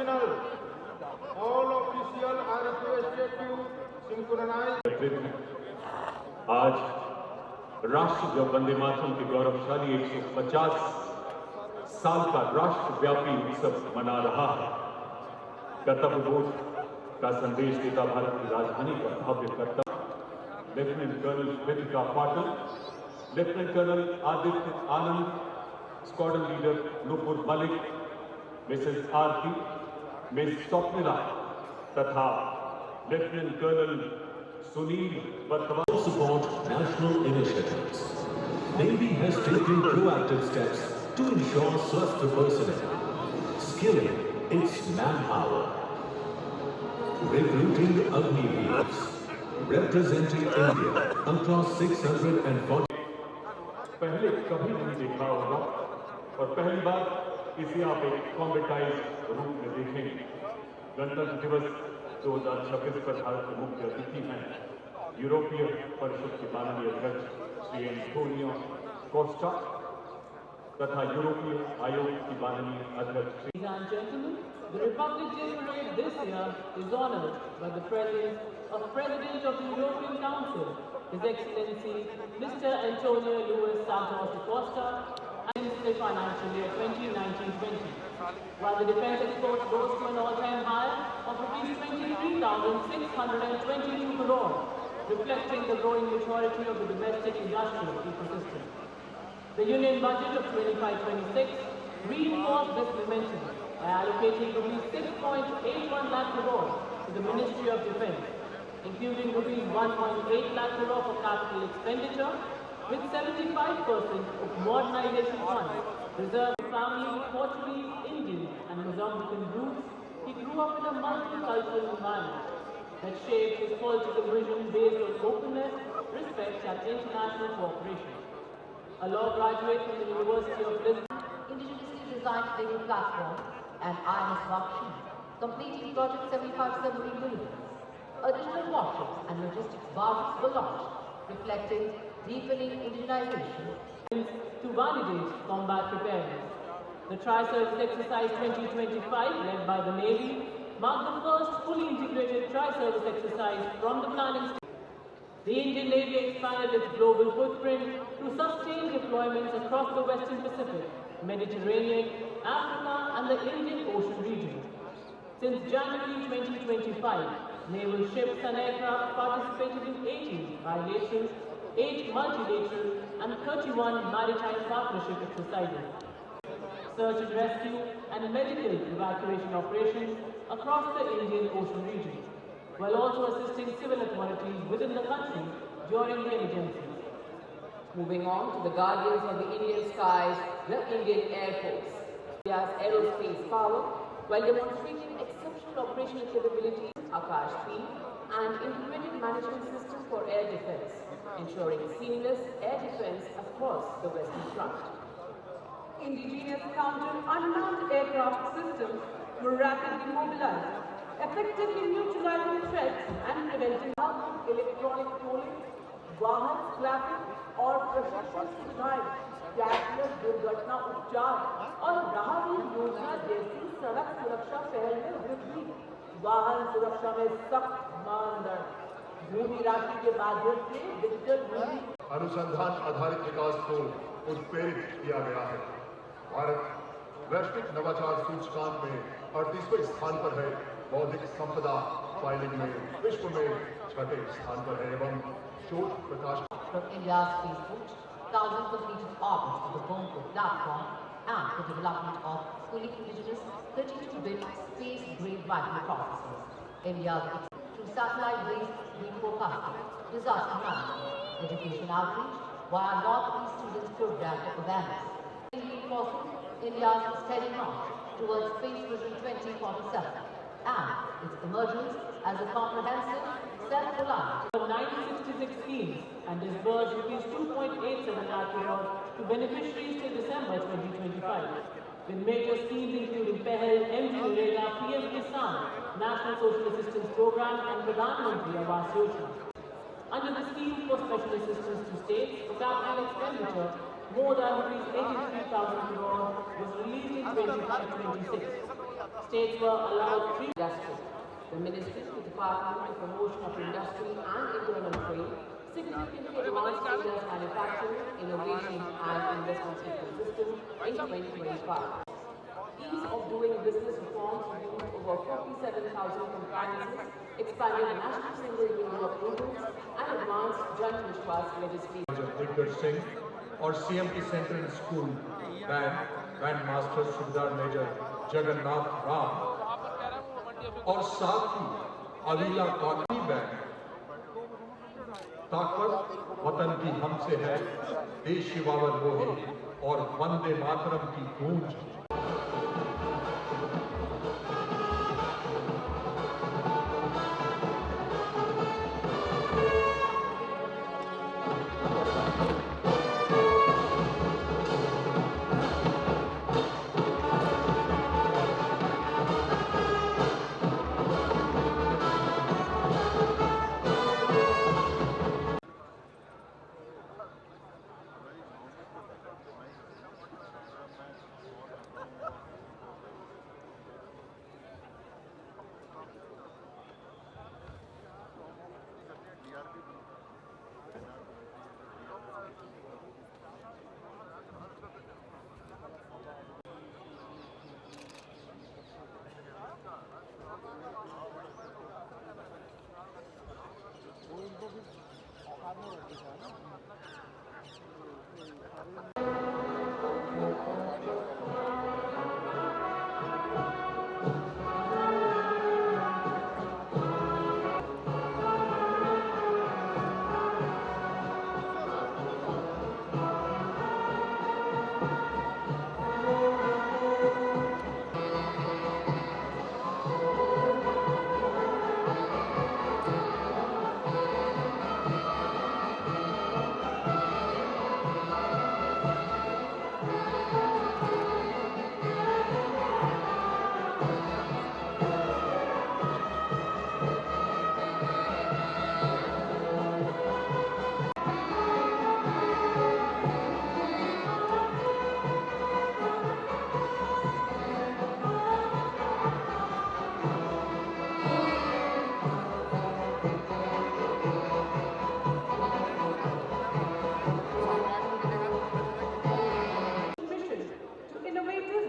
signal. All officials are requested to synchronize. आज राष्ट्र जब वंदे मातरम के गौरवशाली 150 साल का राष्ट्रव्यापी उत्सव मना रहा है, कर्तव्यबोध का संदेश देता भारत की राजधानी का भव्य कर्तव्य lieutenant colonel Kritika Patil, lieutenant colonel Aditya Anand, squadron leader Nupur Malik, Mrs Aarti, miss Swapnila तथा lieutenant colonel Sunil Bartwa support national initiatives. Navy has taken proactive steps to ensure Swasthya personnel, skilling its manpower, recruiting Agniveers, representing India across 640. पहले कभी नहीं देखा होगा और पहली बार इसे आप एक कॉम्बेटाइज रूप में देखेंगे। गणतंत्र दिवस 2026 पर भारत के मुख्य अतिथि हैं यूरोपीय परिषद के माननीय अध्यक्ष श्री एंटोनियो कोस्टा तथा यूरोपीय आयोग की माननीय अध्यक्ष। Ladies and gentlemen, the Republic Day parade this year is honored by the presence of President of the European Council, His Excellency Mr. Antonio Luis Santos da Costa, and the financial year 2019-20, while the defence exports rose to an all-time high of rupees 23,622 crore, reflecting the growing maturity of the domestic industrial ecosystem. The Union budget of 25-26 reinforced this momentum by allocating rupees 6.81 lakh crore to the Ministry of Defence, including rupees 1.8 lakh crore for capital expenditure, with 75% of modernization funds reserved for family with Portuguese, Indian and Mozambican roots. He grew up in a multicultural environment that shaped his political vision based on openness, respect and international cooperation. A law graduate from the University of Lisbon, indigenously designed naval platform and INS Bakshi, completing Project 75 submarine deliveries. Additional warships and logistics barges were launched, reflecting deepening indigenization. To validate combat preparedness. The Tri-Service Exercise 2025, led by the Navy, marked the first fully integrated Tri-Service exercise from the planning stage. The Indian Navy expanded its global footprint through sustained deployments across the Western Pacific, Mediterranean, Africa and the Indian Ocean region. Since January 2025, naval ships and aircraft participated in 18 bilateral, 8 multilateral and 31 maritime partnership exercises. Search and rescue and medical evacuation operations across the Indian Ocean region, while also assisting civil authorities within the country during the emergencies. Moving on to the guardians of the Indian skies, the Indian Air Force. India's aerospace power, while demonstrating exceptional operational capabilities, Akash-P, and integrated management system for air defense, ensuring seamless air defense across the Western Front. Indigenous counter-unmanned aircraft systems were rapidly mobilized, effectively neutralizing threats and preventing electronic tolling, वाहन scrapping और प्रशिक्षण सुविधाएं, cashless दुर्घटना उपचार और राहगीर योजना जैसी सड़क सुरक्षा पहल में वृद्धि, वाहन सुरक्षा में सख्त मानदंड, भूमि राशि के माध्यम से डिजिटल भूमि अनुसंधान आधारित विकास को उत्प्रेरित किया गया है। भारत वैश्विक नवाचार सूचकांक में 38वें स्थान पर है, बौद्धिक संपदा फाइलिंग में विश्व में 6ठे स्थान पर है एवं शोध प्रकाश। From India's spaceport, 1,000 completed orbits of the Bomko platform and the development of fully indigenous 32-bit space-grade microprocessors. India's through satellite-based reforecasting, disaster management, education outreach via Northeast Students Program of Awareness. Reinforcing India's steady march towards Space Vision 2047 and its emergence as a comprehensive, self-reliant 966 schemes and disbursed rupees 2.87 lakh crore to beneficiaries till December 2025, with major schemes including PEHL, MG Nrega, PM Kisan, National Social Assistance Program and Pradhan Mantri Awas Yojana. Under the scheme for special assistance to states for capital expenditure, more than rupees 83,000 crore was released in 2025-26. States were allowed free industry. The Ministry, the Department of Promotion of Industry and Internal Trade, significantly advanced India's manufacturing, innovation and investment ecosystem in 2025. Ease of doing business reforms reduced over 47,000 compliances, expanded the national single window of approvals and advanced Jan Vishwas legislation. Edgar Singh और CMT central school band master subedar major Jagannath Ram और साथ ही अलीला cottony band ताकत वतन की हमसे है, देश शिवावर मोहे और वंदे मातरम की गूंज।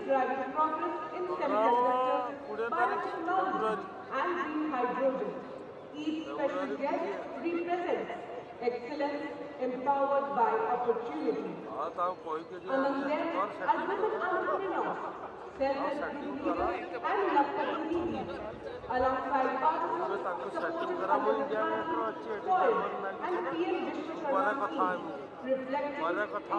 driving progress in semiconductors, biotechnology and green hydrogen. Each special guest represents excellence empowered by opportunity. Among them are women entrepreneurs, self-entrepreneurs and Lakshmi, alongside participants supported under the soil and PM Vishwakarma scheme, reflecting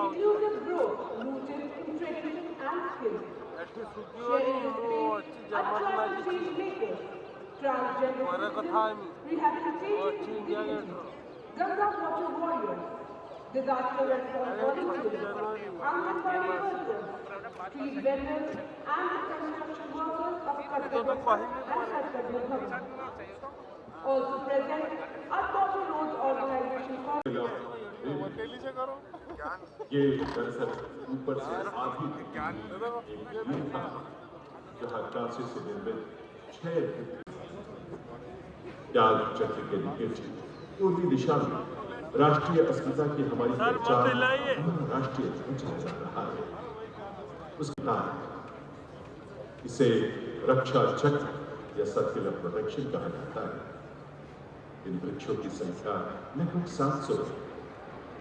inclusive growth rooted in tradition and skills. Sharing the space are tribal change makers, transgender citizens, rehabilitation communities, Ganga water warriors, disaster response volunteers, Anganwadi workers, street vendors and the construction workers of Kartagya and Kartagya Bhavan. Also present are Torture Roads Organization. ये दरअसल ऊपर से आधी एक था जहाँ कांसे से निर्मित 6 त्याग चक्र के गिफ्ट पूर्वी दिशा में राष्ट्रीय अस्मिता की हमारी पहचान राष्ट्रीय ध्वज जा रहा है। उसके कारण इसे रक्षा चक्र या सर्कुलर प्रोटेक्शन कहा जाता है। इन वृक्षों की संख्या लगभग 700 है।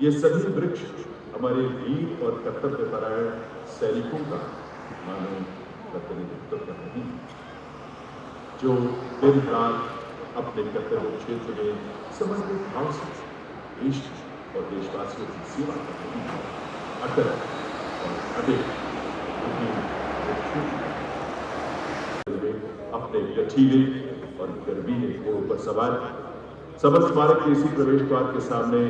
ये सभी वृक्ष हमारे वीर और कर्तव्यपरायण सैनिकों का मानव प्रतिनिधित्व कर रहे हैं, जो दिन रात अपने कर्तव्य क्षेत्र में समर्पित भाव से देश और देशवासियों की सेवा कर रही है। अटल और अटल अपने लचीले और गर्वीले घोड़ों पर सवार समर स्मारक के इसी प्रवेश द्वार के सामने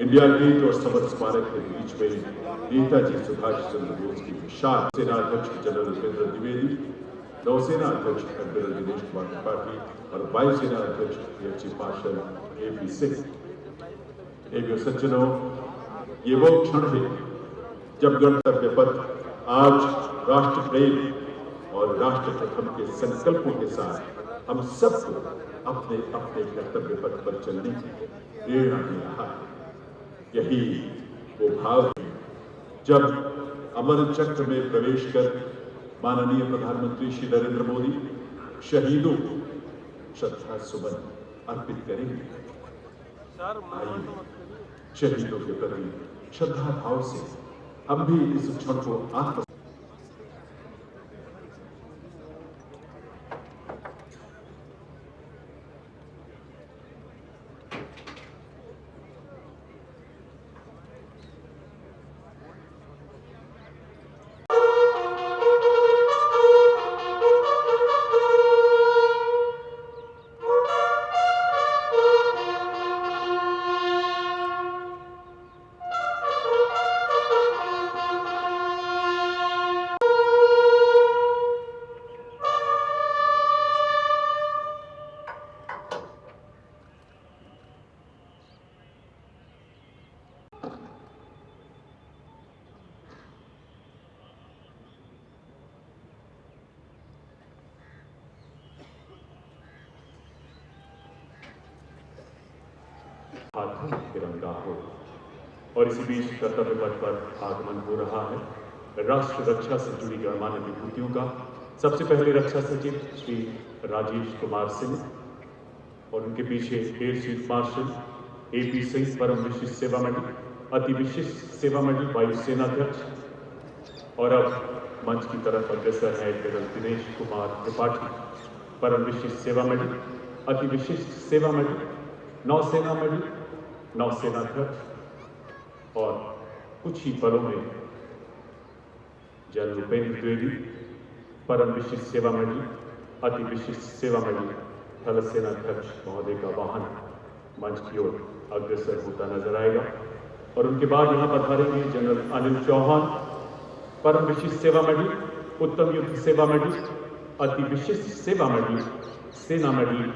इंडिया गेट और समर स्मारक के बीच में नेताजी सुभाष चंद्र बोस की विशाल सेना अध्यक्ष जनरल उपेंद्र द्विवेदी, नौसेना अध्यक्ष एडमिरल दिनेश कुमार त्रिपाठी और वायुसेना अध्यक्ष air chief marshal AP Singh. एवं सज्जनों, ये वो क्षण है जब गणतंत्र पथ आज राष्ट्र प्रेम और राष्ट्र प्रथम के संकल्पों के साथ हम सबको अपने अपने कर्तव्य पथ पर चलने की प्रेरणा दे रहा है। यही वो भाव है जब अमर चक्र में प्रवेश कर माननीय प्रधानमंत्री श्री नरेंद्र मोदी शहीदों को श्रद्धा सुमन अर्पित करेंगे। आइए शहीदों के प्रति श्रद्धा भाव से हम भी इस क्षण को आत्म हाथों में तिरंगा हो। और इसी बीच कर्तव्य पथ पर आगमन हो रहा है राष्ट्र रक्षा से जुड़ी गणमान्य विभूतियों का। सबसे पहले रक्षा सचिव श्री राजेश कुमार सिंह और उनके पीछे air chief marshal AP Singh परम विशिष्ट सेवा मेडल, अति विशिष्ट सेवा मेडल वायुसेना अध्यक्ष। और अब मंच की तरफ अग्रसर है एडमिरल दिनेश कुमार त्रिपाठी, परम विशिष्ट सेवा मेडल, अति विशिष्ट सेवा मेडल, नौसेना मेडल, नौसेना अध्यक्ष। और कुछ ही पलों में जनरल उपेंद्र द्विवेदी, परम विशिष्ट सेवा मेडल, अति विशिष्ट सेवा मेडल, थल सेना अध्यक्ष महोदय का वाहन मंच की ओर अग्रसर होता नजर आएगा। और उनके बाद यहाँ पधारेंगे जनरल अनिल चौहान, परम विशिष्ट सेवा मेडल, उत्तम युद्ध सेवा मेडल, अति विशिष्ट सेवा मेडल, सेना मेडल,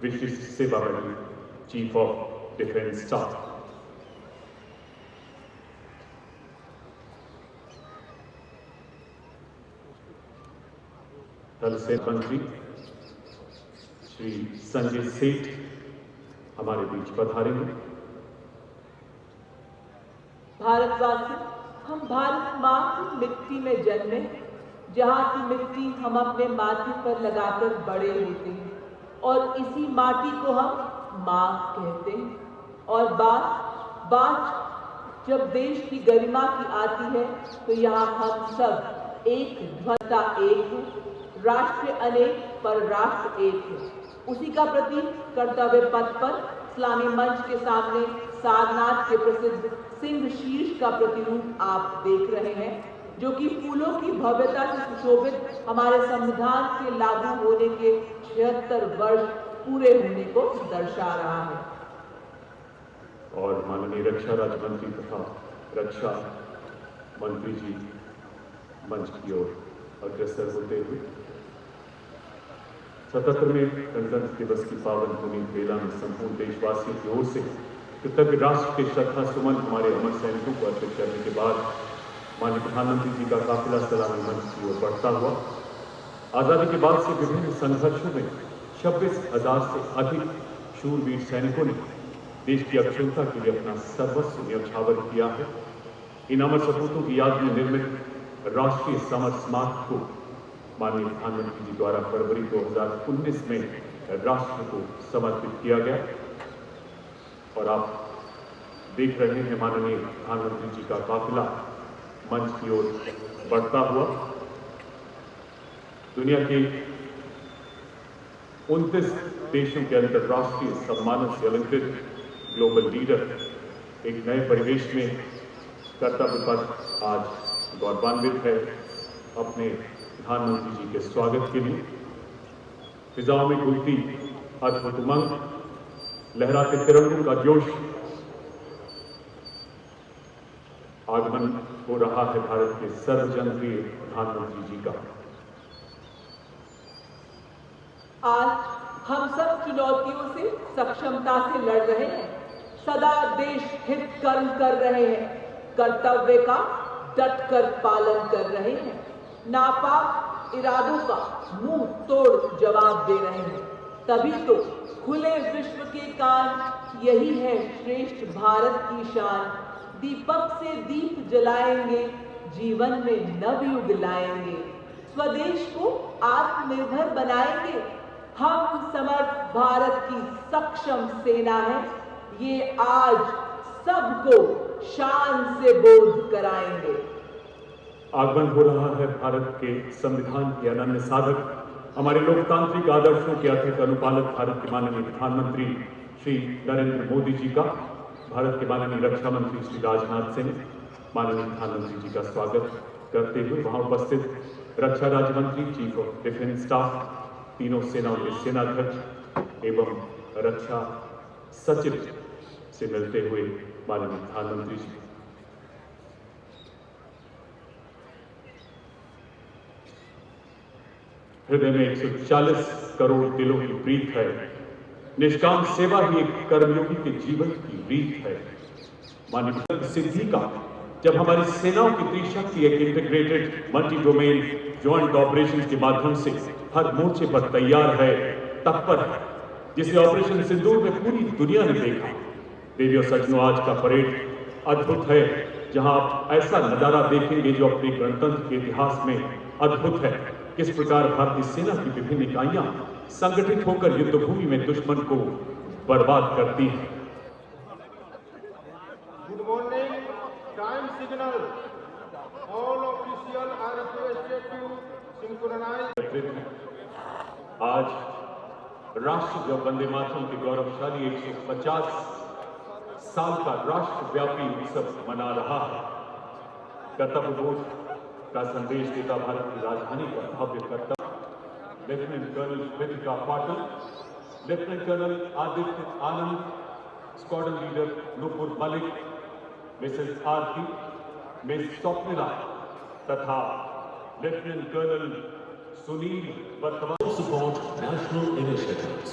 विशिष्ट सेवा medal, chief of defence staff. थल सेना मंत्री श्री संजय सेठ हमारे बीच पधारेंगे। भारतवासी, हम भारत माँ की मिट्टी में जन्मे, जहाँ की मिट्टी हम अपने माथे पर लगाकर बड़े होते हैं और इसी माटी को हम माँ कहते हैं। और बात जब देश की गरिमा की आती है तो यहाँ हम सब एक ध्वनिता एक है, राष्ट्र अनेक पर राष्ट्र एक है। उसी का प्रतीक कर्तव्य पथ पर इस्लामी मंच के सामने सारनाथ के प्रसिद्ध सिंह शीर्ष का प्रतिरूप आप देख रहे हैं, जो कि फूलों की भव्यता से सुशोभित हमारे संविधान के लागू होने के 76 वर्ष पूरे होने को दर्शा रहा है। और माननीय रक्षा राज्य मंत्री तथा रक्षा मंत्री जी मंच की ओर अग्रसर होते हुए 77वें गणतंत्र दिवस की पावन भूमि बेला में संपूर्ण देशवासियों की ओर से कृतज्ञ राष्ट्र के श्रद्धा सुमन हमारे अमर सैनिकों को अर्पित करने के बाद माननीय प्रधानमंत्री जी का काफिला सलामी मंच की ओर बढ़ता हुआ आजादी के बाद से विभिन्न संघर्षों में 26,000 से अधिक शूरवीर सैनिकों ने देश की अखंडता के लिए अपना सर्वस्व न्यौछावर किया है। इन अमर सपूतों की याद में निर्मित राष्ट्रीय समर स्मारक को माननीय प्रधानमंत्री जी द्वारा फरवरी 2019 में राष्ट्र को समर्पित किया गया। और आप देख रहे हैं माननीय प्रधानमंत्री जी का काफिला मंच की ओर बढ़ता हुआ। दुनिया के 29 देशों के अंतर्राष्ट्रीय सम्मानों से अलंकृत ग्लोबल लीडर एक नए परिवेश में कर्तव्य पथ आज गौरवान्वित है अपने प्रधानमंत्री जी के स्वागत के लिए। फिजाओं में घुलती अद्भुत उमंग, लहराते तिरंगों का जोश, आगमन हो रहा है भारत के सर्वजनप्रिय प्रधानमंत्री जी का। आज हम सब चुनौतियों से सक्षमता से लड़ रहे हैं, सदा देश हित कर्म कर रहे हैं, कर्तव्य का डट कर पालन कर रहे हैं, नापाक इरादों का मुंह तोड़ जवाब दे रहे हैं। तभी तो खुले विश्व के कान, यही है श्रेष्ठ भारत की शान। दीपक से दीप जलाएंगे, जीवन में नवयुग लाएंगे, स्वदेश को आत्मनिर्भर बनाएंगे। हम समर्थ भारत की सक्षम सेना है, ये आज सबको शान से बोध कराएंगे। आगमन हो रहा है भारत के संविधान के अनन्य साधक, हमारे लोकतांत्रिक आदर्शों के अत्यंत अनुपालक भारत के माननीय प्रधानमंत्री श्री नरेंद्र मोदी जी का, भारत के माननीय रक्षा मंत्री श्री राजनाथ सिंह, माननीय प्रधानमंत्री जी का स्वागत करते हुए वहां उपस्थित रक्षा राज्य मंत्री, चीफ ऑफ डिफेंस स्टाफ, तीनों सेनाओं के सेनाध्यक्ष एवं रक्षा सचिव से मिलते हुए माननीय प्रधानमंत्री जी। हृदय में 140 करोड़ दिलों की प्रीत है, निष्काम सेवा ही एक कर्मयोगी के जीवन की रीत है। मानवीय सिद्धि का जब हमारी सेनाओं की त्रिशक्ति एक integrated multi domain joint operation के माध्यम से हर मोर्चे पर तैयार है, तत्पर है, जिसे ऑपरेशन सिंदूर में पूरी दुनिया ने देखा। देवियों सज्जनों, आज का परेड अद्भुत है, जहां आप ऐसा नजारा देखेंगे जो अपने गणतंत्र के इतिहास में अद्भुत है। किस प्रकार भारतीय सेना की विभिन्न इकाइयां संगठित होकर युद्ध भूमि में दुश्मन को बर्बाद करती हैं। Good morning, time signal, all official are requested to synchronise. आज राष्ट्र जब वंदे मातरम के गौरवशाली 150 साल का राष्ट्रव्यापी उत्सव मना रहा है, कर्तव्यबोध का संदेश देता भारत की राजधानी का भव्य कर्तव्य lieutenant colonel Kritika Patil, lieutenant colonel Aditya Anand, squadron leader Nupur Malik, Mrs Aarti, miss Swapnila तथा लेफ्टिनेंट कर्नल सुनील वर्तमान। Support national initiatives.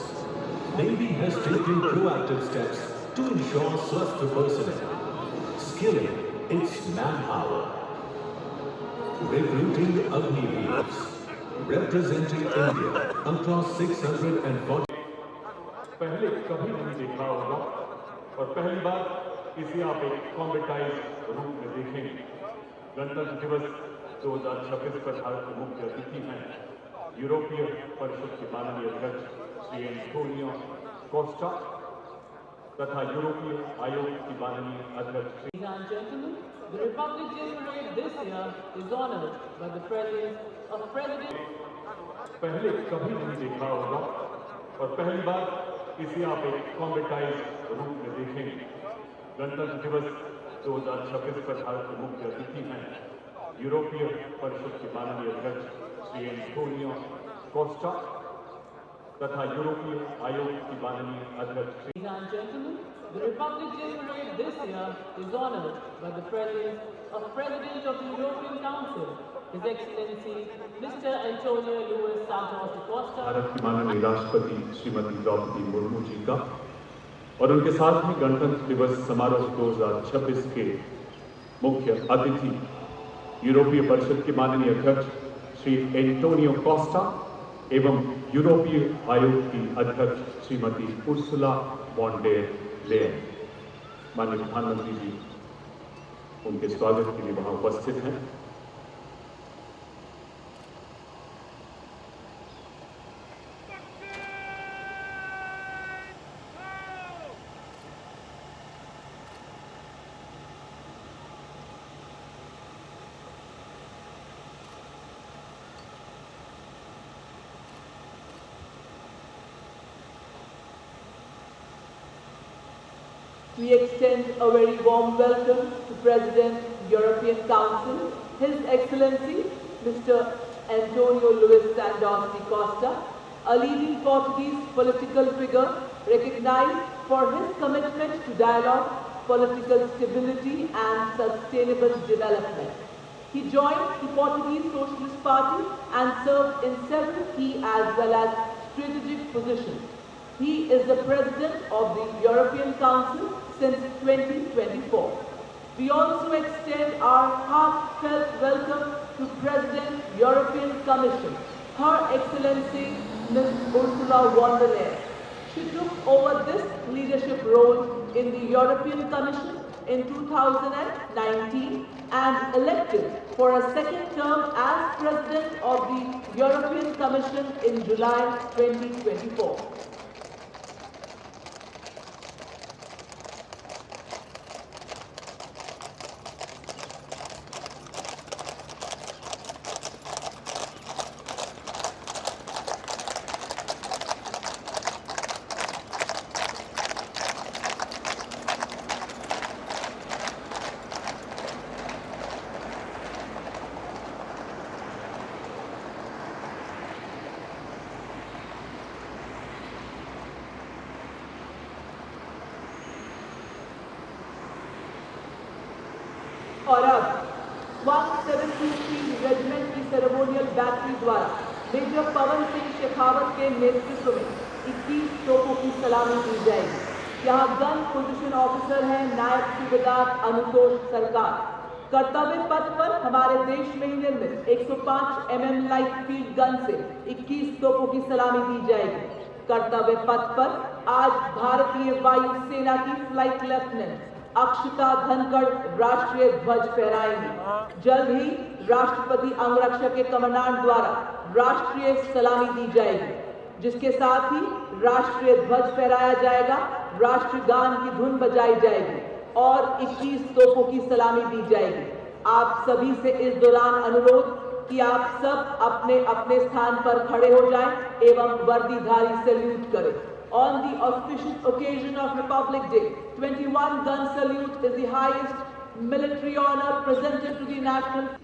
Navy has taken proactive steps to ensure Swasthya personnel, skilling its manpower, recruiting Agniveers, representing India across 640. पहले कभी नहीं देखा होगा और पहली बार इसे आप एक कॉम्बेटाइज्ड रूप में देखेंगे। गणतंत्र दिवस 2026 पर भारत के मुख्य अतिथि हैं यूरोपीय परिषद के माननीय अध्यक्ष श्री एंटोनियो कोस्टा तथा यूरोपीय आयोग की माननीय अध्यक्ष। Ladies and gentlemen, the Republic Day parade this year is honored by the presence of President. पहले कभी नहीं देखा होगा और पहली बार इसे आप एक कॉम्बेटाइज्ड रूप में देखेंगे। गणतंत्र दिवस 2026 पर भारत के मुख्य अतिथि हैं यूरोपीय परिषद के माननीय अध्यक्ष श्री एंटोनियो कोस्टा तथा यूरोपीय आयोग की माननीय अध्यक्ष। Ladies and gentlemen, the Republic Day parade this year is honored by the presence of President of the European Council, His Excellency Mr. Antonio Luis Santos da Costa, Bharat की माननीय राष्ट्रपति श्रीमती द्रौपदी मुर्मू जी का और उनके साथ में गणतंत्र दिवस समारोह 2026 के मुख्य अतिथि यूरोपीय परिषद के माननीय अध्यक्ष श्री एंटोनियो कोस्टा एवं यूरोपीय आयोग की अध्यक्ष Shrimati Ursula von der Leyen. माननीय प्रधानमंत्री जी उनके स्वागत के लिए वहां उपस्थित हैं। We extend a very warm welcome to President European Council, His Excellency Mr. Antonio Luis Santos da Costa, a leading Portuguese political figure recognized for his commitment to dialogue, political stability and sustainable development. He joined the Portuguese Socialist Party and served in several key as well as strategic positions. He is the President of the European Council since 2024. We also extend our heartfelt welcome to President, European Commission, Her Excellency Ms. Ursula von der Leyen. She took over this leadership role in the European Commission in 2019 and elected for a second term as President of the European Commission in July 2024. और अब 173 regiment की ceremonial battery द्वारा major Pawan Singh Shekhawat के नेतृत्व में 21 तोपों की सलामी दी जाएगी। यहाँ गन पोजीशन ऑफिसर हैं नायब सूबेदार अनुतोष सरकार। कर्तव्य पथ पर हमारे देश में ही निर्मित 105 mm लाइट फील्ड गन से 21 तोपों की सलामी दी जाएगी। कर्तव्य पथ पर आज भारतीय वायु सेना की फ्लाइट लेफ्टिनेंट अक्षता धनखड़ राष्ट्रीय ध्वज फहराएंगी। जल्द ही राष्ट्रपति अंगरक्षक के कमांडेंट द्वारा राष्ट्रीय सलामी दी जाएगी, जिसके साथ ही राष्ट्रीय ध्वज फहराया जाएगा, राष्ट्रगान की धुन बजाई जाएगी और 21 तोपों की सलामी दी जाएगी। आप सभी से इस दौरान अनुरोध कि आप सब अपने अपने स्थान पर खड़े हो जाएं एवं वर्दीधारी सैल्यूट करें। On the auspicious occasion of Republic Day, 21 gun salute is the highest military honor presented to the national.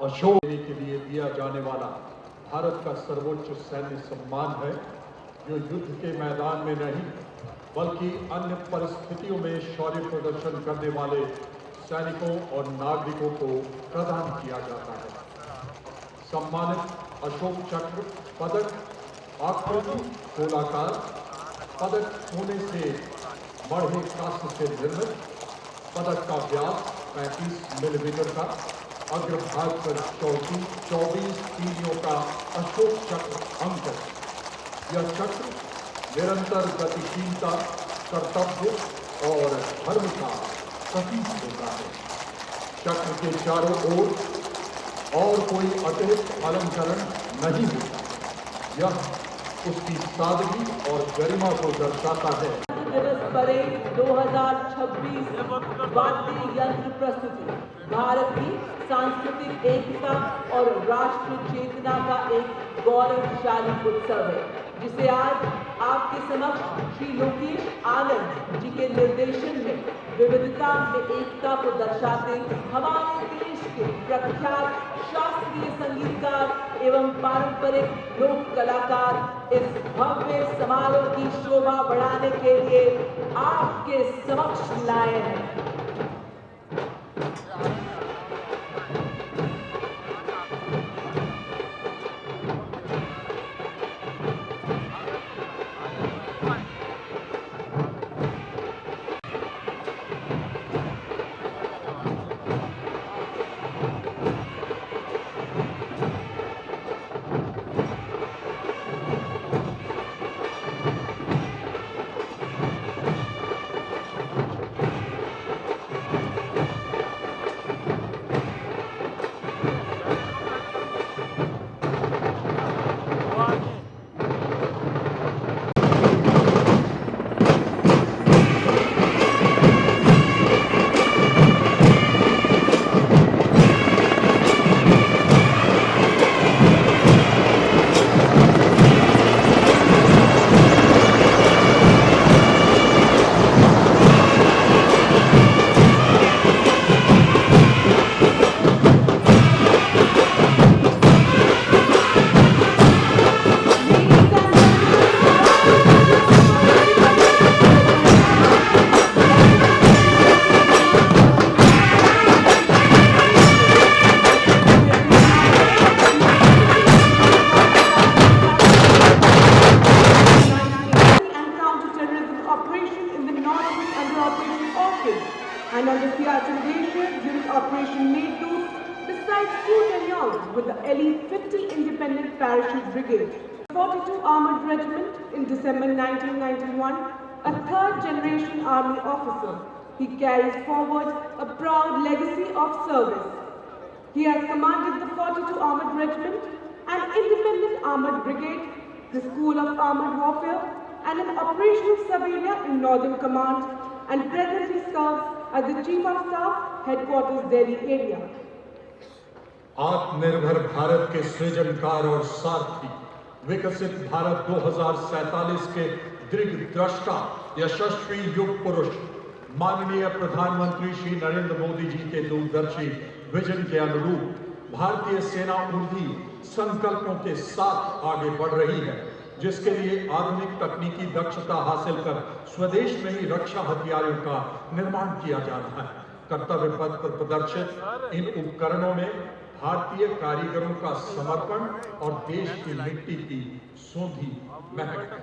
Ashok के लिए दिया जाने वाला भारत का सर्वोच्च सैन्य सम्मान है, जो युद्ध के मैदान में नहीं बल्कि अन्य परिस्थितियों में शौर्य प्रदर्शन करने वाले सैनिकों और नागरिकों को प्रदान किया जाता है। सम्मानित अशोक चक्र पदक आकृति गोलाकार पदक सोने से मढ़े कांस्य से निर्मित, पदक का व्यास 35 मिलीमीटर का, अग्रभाग पर 24 तीलियों का अशोक चक्र अंकित। यह चक्र निरंतर गतिशीलता, कर्तव्य और धर्म का प्रतीक होता है। चक्र के चारों ओर और कोई अतिरिक्त अलंकरण नहीं होता। यह उसकी सादगी और गरिमा को दर्शाता है। दिवस परेड 2026 वाद्य यंत्र प्रस्तुति भारत की सांस्कृतिक एकता और राष्ट्र चेतना का एक गौरवशाली उत्सव है, जिसे आज आपके समक्ष श्री लोकेश आनंद जी के निर्देशन में विविधता में एकता को दर्शाते हमारे देश के प्रख्यात शास्त्रीय संगीतकार एवं पारंपरिक लोक कलाकार इस भव्य समारोह की शोभा बढ़ाने के लिए आपके समक्ष लाए हैं। spent 2 tenures with the elite 50 Independent Parachute Brigade, 42 Armored Regiment in December 1991, a third-generation Army officer. He carries forward a proud legacy of service. He has commanded the 42 Armored Regiment, an Independent Armored Brigade, the School of Armored Warfare, and an operational sub-area in Northern Command, and presently serves as the Chief of Staff, Headquarters, Delhi area. आत्मनिर्भर भारत के सृजनकार और सारथी, विकसित भारत 2047 के दृष्टा, यशस्वी युग पुरुष, माननीय प्रधानमंत्री श्री नरेंद्र मोदी जी के दूरदर्शी विजन के अनुरूप भारतीय सेना ऊर्ध्व संकल्पों के साथ आगे बढ़ रही है, जिसके लिए आधुनिक तकनीकी दक्षता हासिल कर स्वदेश में ही रक्षा हथियारों का निर्माण किया जा रहा है। कर्तव्य पथ पर प्रदर्शित इन उपकरणों में भारतीय कारीगरों का समर्पण और देश की मिट्टी की सोंधी महक है।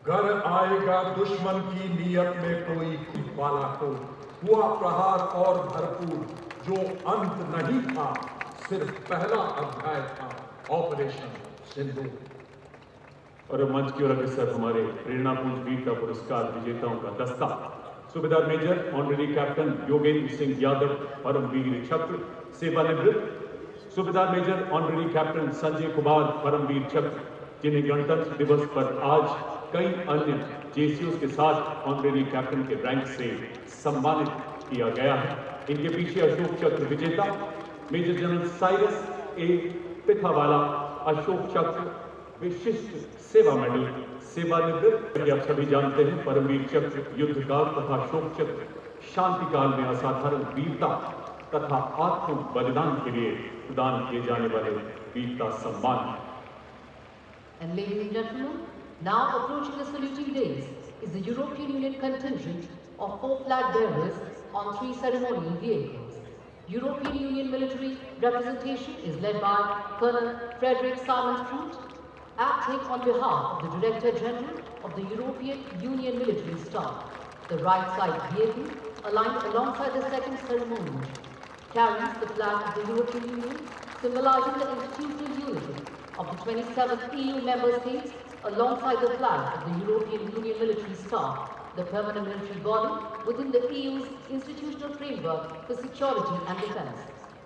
घर आएगा दुश्मन की नीयत में कोई वाला को, हुआ प्रहार और भरपूर, जो अंत नहीं था, सिर्फ पहला अध्याय था, ऑपरेशन सिंदूर। और मंच की ओर अग्रसर हमारे प्रेरणापुंज वीरता पुरस्कार विजेताओं का दस्ता। Subedar major honorary captain Yogendra Singh Yadav, Paramvir Chakra, सेवानिवृत्त। Subedar major honorary captain Sanjay Kumar, Paramvir Chakra, जिन्हें गणतंत्र दिवस पर आज कई अन्य जेसीओ के साथ ऑनरेरी कैप्टन के रैंक से सम्मानित किया गया है। इनके पीछे अशोक चक्र विजेता मेजर जनरल साइरस ए पिथावाला, अशोक चक्र विशिष्ट सेवा मेडल, सेवानिवृत्त। आप सभी जानते हैं परमवीर चक्र युद्धकाल तथा अशोक चक्र शांति काल में असाधारण वीरता तथा आत्म बलिदान के लिए प्रदान किए जाने वाले वीरता सम्मान। And ladies and gentlemen, now approaching the saluting days is the European Union contingent of 4 flag bearers on 3 ceremonial vehicles. European Union military representation is led by Colonel Frederick Salmons-Prout, acting on behalf of the Director General of the European Union Military Staff. The right side vehicle, aligned alongside the second ceremonial, carries the flag of the European Union, symbolizing the institutional unity of the 27 EU member states alongside the flag of the European Union Military Staff, the permanent military body within the EU's institutional framework for security and defence.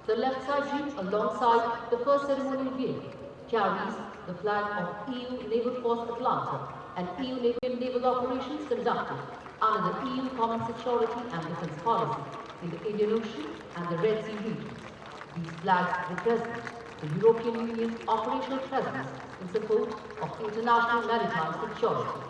The left side view alongside the first ceremonial vehicle carries the flag of EU Naval Force Atlanta and EU naval operations conducted under the EU Common Security and Defence Policy in the Indian Ocean and the Red Sea region. These flags represent the European Union's operational presence in support of international maritime security.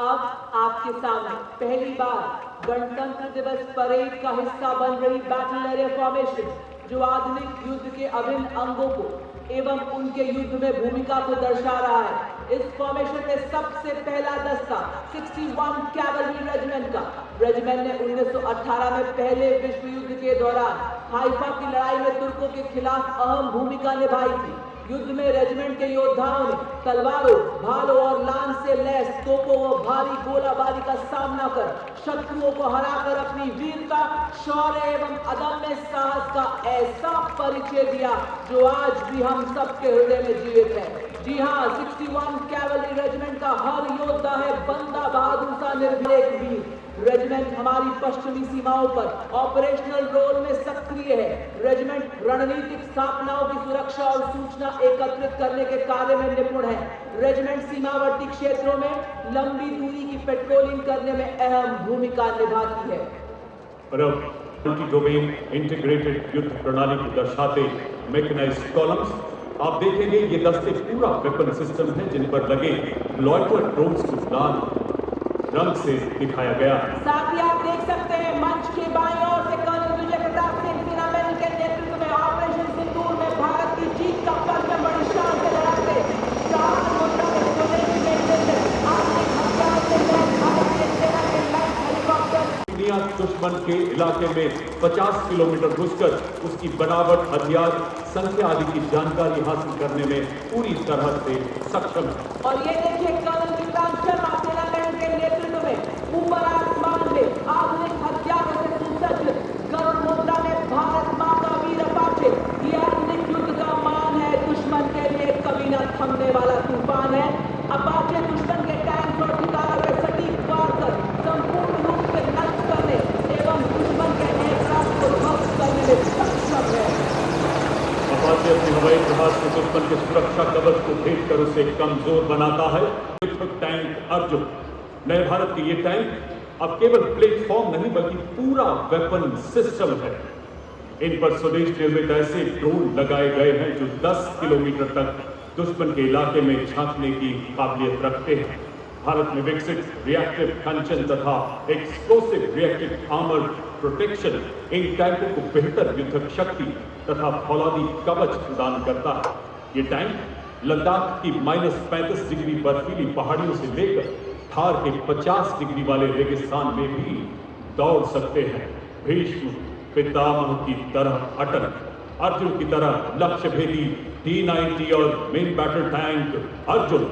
अब आपके सामने पहली बार गणतंत्र दिवस parade का हिस्सा बन रही बैटल एरिया फॉर्मेशन, जो आधुनिक युद्ध के अभिन्न अंगों को एवं उनके युद्ध में भूमिका को दर्शा रहा है। इस फॉर्मेशन में सबसे पहला दस्ता 61 कैवलरी रेजिमेंट का। रेजिमेंट ने 1918 में पहले विश्व युद्ध के दौरान हाइफा की लड़ाई में तुर्कों के खिलाफ अहम भूमिका निभाई थी। युद्ध में रेजिमेंट के योद्धाओं ने तलवारों, भालों और लांस से लैस तोपों व भारी गोलाबारी का सामना कर शत्रुओं को हराकर अपनी वीरता, शौर्य एवं अदम्य साहस का ऐसा परिचय दिया जो आज भी हम सबके हृदय में जीवित है। जी हाँ, 61 कैवलरी रेजिमेंट का हर योद्धा है बंदा बहादुर सा निर्भीक वीर। रेजिमेंट हमारी पश्चिमी सीमाओं पर ऑपरेशनल रोल में सक्रिय है। रेजिमेंट रणनीतिक स्थापनाओं की सुरक्षा और सूचना एकत्रित करने के कार्य में निपुण है। रेजिमेंट सीमावर्ती क्षेत्रों में लंबी दूरी की पेट्रोलिंग करने में अहम भूमिका निभाती है। मल्टी डोमेन इंटीग्रेटेड युद्ध प्रणाली को दर्शाते मैकेनाइज्ड कॉलम्स आप देखेंगे, ये दस्ते पूरा वेपन सिस्टम है जिन पर लगे लॉयटर ड्रोन्स को लाल रंग से दिखाया गया है। साथ ही आप देख सकते हैं मंच के बाईं ओर से कर्नल विजय प्रताप सिंह सेना मैडल के नेतृत्व में ऑपरेशन सिंदूर में भारत की जीत का परचम बड़ी शान से लहराते चार मुद्दा दुश्मन के इलाके में 50 किलोमीटर घुसकर उसकी बनावट, हथियार, संख्या आदि की जानकारी हासिल करने में पूरी तरह से सक्षम है। और ये देखिए कर्नल विक्रांत शर्मा सेना मैडल के नेतृत्व में ऊपर आसमान में आधुनिक अवैध जहाज से दुश्मन के सुरक्षा कवच को भेद कर उसे कमजोर बनाता है। युद्ध टैंक अर्जुन। नए भारत के ये टैंक अब केवल प्लेटफॉर्म नहीं बल्कि पूरा वेपन सिस्टम है। इन पर स्वदेश निर्मित ऐसे ड्रोन लगाए गए हैं जो 10 किलोमीटर तक दुश्मन के इलाके में झांकने की काबिलियत रखते हैं। भारत में विकसित रिएक्टिव कंचन तथा explosive reactive armour protection in टैंकों को बेहतर युद्धक शक्ति तथा फौलादी कवच प्रदान करता है। ये टैंक लद्दाख की -35 डिग्री बर्फीली पहाड़ियों से लेकर थार के 50 डिग्री वाले रेगिस्तान में भी दौड़ सकते हैं। भीष्म पितामह की तरह अटल, अर्जुन की तरह लक्ष्य भेदी T-90 और मेन बैटल टैंक अर्जुन।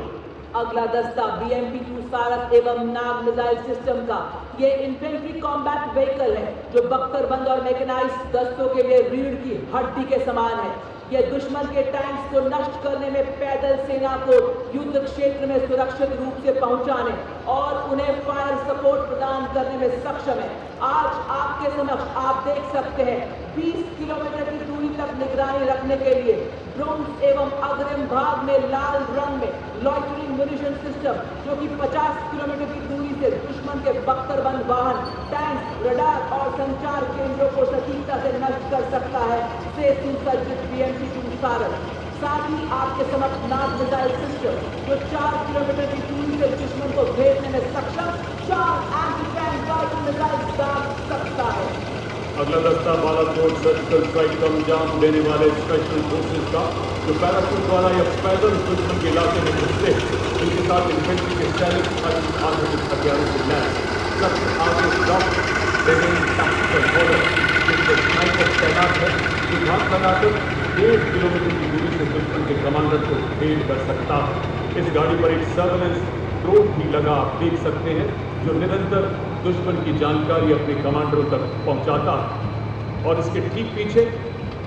अगला दस्ता BMP-2 सारस एवं नाग मिसाइल सिस्टम का ये इन्फेंट्री कॉम्बैट व्हीकल है जो बख्तरबंद और मैकेनाइज्ड दस्तों के लिए रीढ़ की हड्डी के समान है। ये दुश्मन के टैंक्स को नष्ट करने में, पैदल सेना को युद्ध क्षेत्र में सुरक्षित रूप से पहुंचाने और उन्हें फायर सपोर्ट प्रदान करने में सक्षम है। आज आपके समक्ष आप देख सकते हैं 20 किलोमीटर की दूरी तक निगरानी रखने के लिए ड्रोन एवं अग्रिम भाग में लाल रंग में लॉइटरिंग म्यूनिशन सिस्टम जो कि 50 किलोमीटर की दूरी से दुश्मन के बख्तरबंद वाहन, टैंक, रडार और संचार केंद्रों को सटीकता से नष्ट कर सकता है से सुसज्जित BMP-2 सारस। साथ ही आपके समक्ष नाग मिसाइल सिस्टम जो 4 किलोमीटर की दूरी से दुश्मन को भेजने में सक्षम 4 एंटी टैंक गाइडेड मिसाइल दाग सकता है। अगला दस्ता बालाकोट सर्जिकल स्ट्राइक को अंजाम देने वाले स्पेशल फोर्सेस का जो पैराशूट द्वारा या पैदल दुश्मन के इलाके में घुसते हैं। इनके साथ इन्फेंट्री के सैनिक आधुनिक हथियारों से लैस सबसे आगे ड्रॉप टैक्टिकल बॉर्डर जिसके स्नाइपर तैनात है जो घात लगाकर 1.5 किलोमीटर की दूरी से दुश्मन के कमांडर को फेल कर सकता है। इस गाड़ी पर एक सर्वेलेंस ड्रोन भी लगा आप देख सकते हैं जो निरंतर दुश्मन की जानकारी अपने कमांडरों तक पहुंचाता है। और इसके ठीक पीछे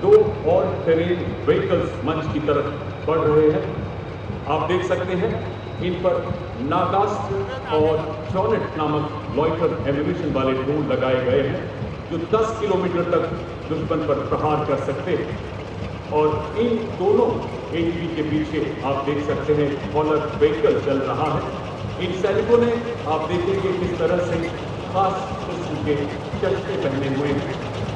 2 और टेरेन व्हीकल्स मंच की तरफ बढ़ रहे हैं। आप देख सकते हैं इन पर नागास्त्र और चॉनेट नामक लॉइटर एम्यूनिशन वाले ड्रोन लगाए गए हैं जो 10 किलोमीटर तक दुश्मन पर प्रहार कर सकते हैं। और इन दोनों ATV के पीछे आप देख सकते हैं हॉलर व्हीकल चल रहा है। इन सैनिकों ने आप देखेंगे किस तरह से खास किस्म के चश्मे पहने हुए हैं।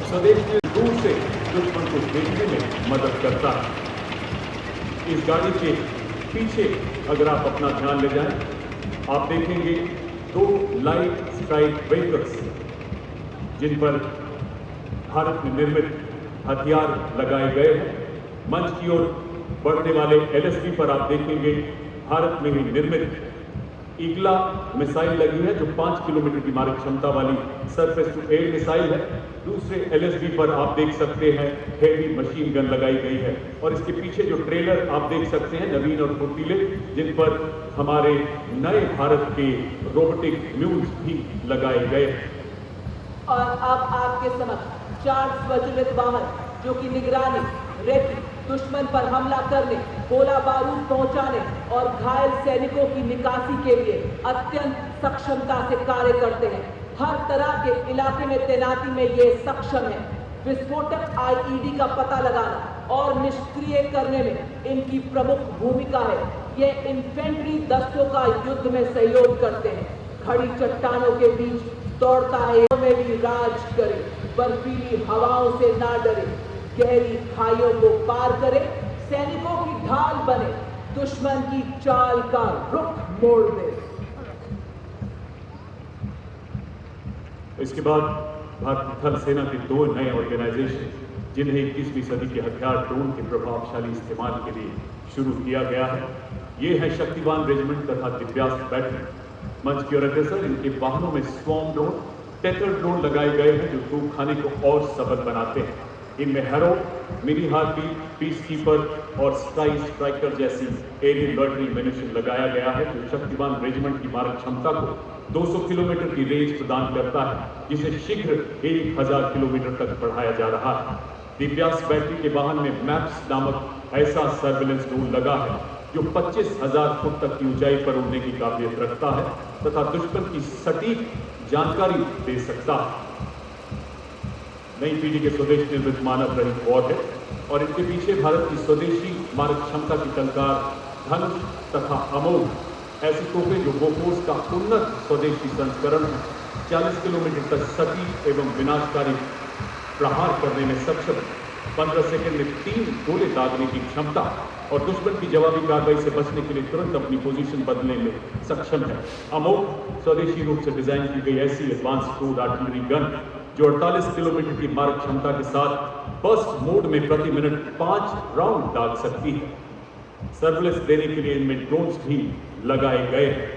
स्वदेश में दूर से दुश्मन को देखने में मदद करता है। इस गाड़ी के पीछे अगर आप अपना ध्यान ले जाएं, आप देखेंगे 2 लाइट स्ट्राइक व्हीकल्स जिन पर भारत में निर्मित हथियार लगाए गए हैं। मंच की ओर बढ़ने वाले LSB पर आप देखेंगे भारत में ही निर्मित ईगला मिसाइल लगी है जो 5 किलोमीटर की मारक क्षमता वाली सरफेस टू एयर मिसाइल है। दूसरे LSB पर आप देख सकते हैं हेवी मशीन गन लगाई गई है। और इसके पीछे जो ट्रेलर आप देख सकते हैं नवीन और फुर्तीले जिन पर हमारे नए भारत के रोबोटिक म्यूल्स भी लगाए गए हैं। और अब आपके समक्ष 4 स्वचालित वाहन जो कि निगरानी, रेकी, दुश्मन पर हमला करने, गोला बारूद पहुंचाने और घायल सैनिकों की निकासी के लिए अत्यंत सक्षमता से कार्य करते हैं। हर तरह के इलाके में तैनाती में ये सक्षम है। विस्फोटक IED का पता लगाना और निष्क्रिय करने में इनकी प्रमुख भूमिका है। ये इन्फेंट्री दस्तों का युद्ध में सहयोग करते हैं। खड़ी चट्टानों के बीच दौड़ता है में भी राज करे, बर्फीली हवाओं से ना डरे, गहरी खाइयों को पार करे, सैनिकों की ढाल बने, दुश्मन की चाल का रुख मोड़ दे। इसके बाद भारतीय थल सेना के 2 नए ऑर्गेनाइजेशन जिन्हें 21वीं सदी के हथियार ड्रोन के प्रभावशाली इस्तेमाल के लिए शुरू किया गया है। ये है शक्तिवान रेजिमेंट तथा दिव्यास्त्र बैटल। मंच की ओर अग्रसर इनके वाहनों में स्वॉर्म ड्रोन, टेथर ड्रोन लगाए गए हैं जो तोप खाने को और सबल बनाते हैं। इनमें harrow, mini harpy, piece keeper और स्काई स्ट्राइकर जैसी एरियल लॉइटरिंग म्यूनिशन लगाया गया है जो शक्तिवान रेजिमेंट की मारक क्षमता को 200 किलोमीटर की रेंज प्रदान करता है जिसे शीघ्र 1000 किलोमीटर तक बढ़ाया जा रहा है। दिव्यास्त्र बैटरी के वाहन में मैप्स नामक ऐसा सर्वेलेंस ड्रोन लगा है जो 25,000 फुट तक की ऊंचाई पर उड़ने की काबिलियत रखता है तथा दुश्मन की सटीक जानकारी दे सकता है। नई पीढ़ी के स्वदेश निर्मित मानव रहित वॉर है और इनके पीछे भारत की स्वदेशी मारक क्षमता की टंकार धनुष तथा अमोघ ऐसी तोपें जो बोफोर्स का उन्नत स्वदेशी संस्करण है 40 किलोमीटर तक सटीक एवं विनाशकारी प्रहार करने में सक्षम, 15 सेकंड में 3 गोले दागने की क्षमता और दुश्मन की जवाबी कार्रवाई से बचने के लिए तुरंत अपनी पोजीशन बदलने में सक्षम है। अमोघ स्वदेशी रूप से डिजाइन की गई ऐसी एडवांस क्रूड आर्टिलरी गन जो 48 किलोमीटर की मारक क्षमता के साथ बर्स्ट मोड में प्रति मिनट 5 राउंड दाग सकती है। सर्विलेंस देने के लिए इनमें ड्रोन्स भी लगाए गए हैं।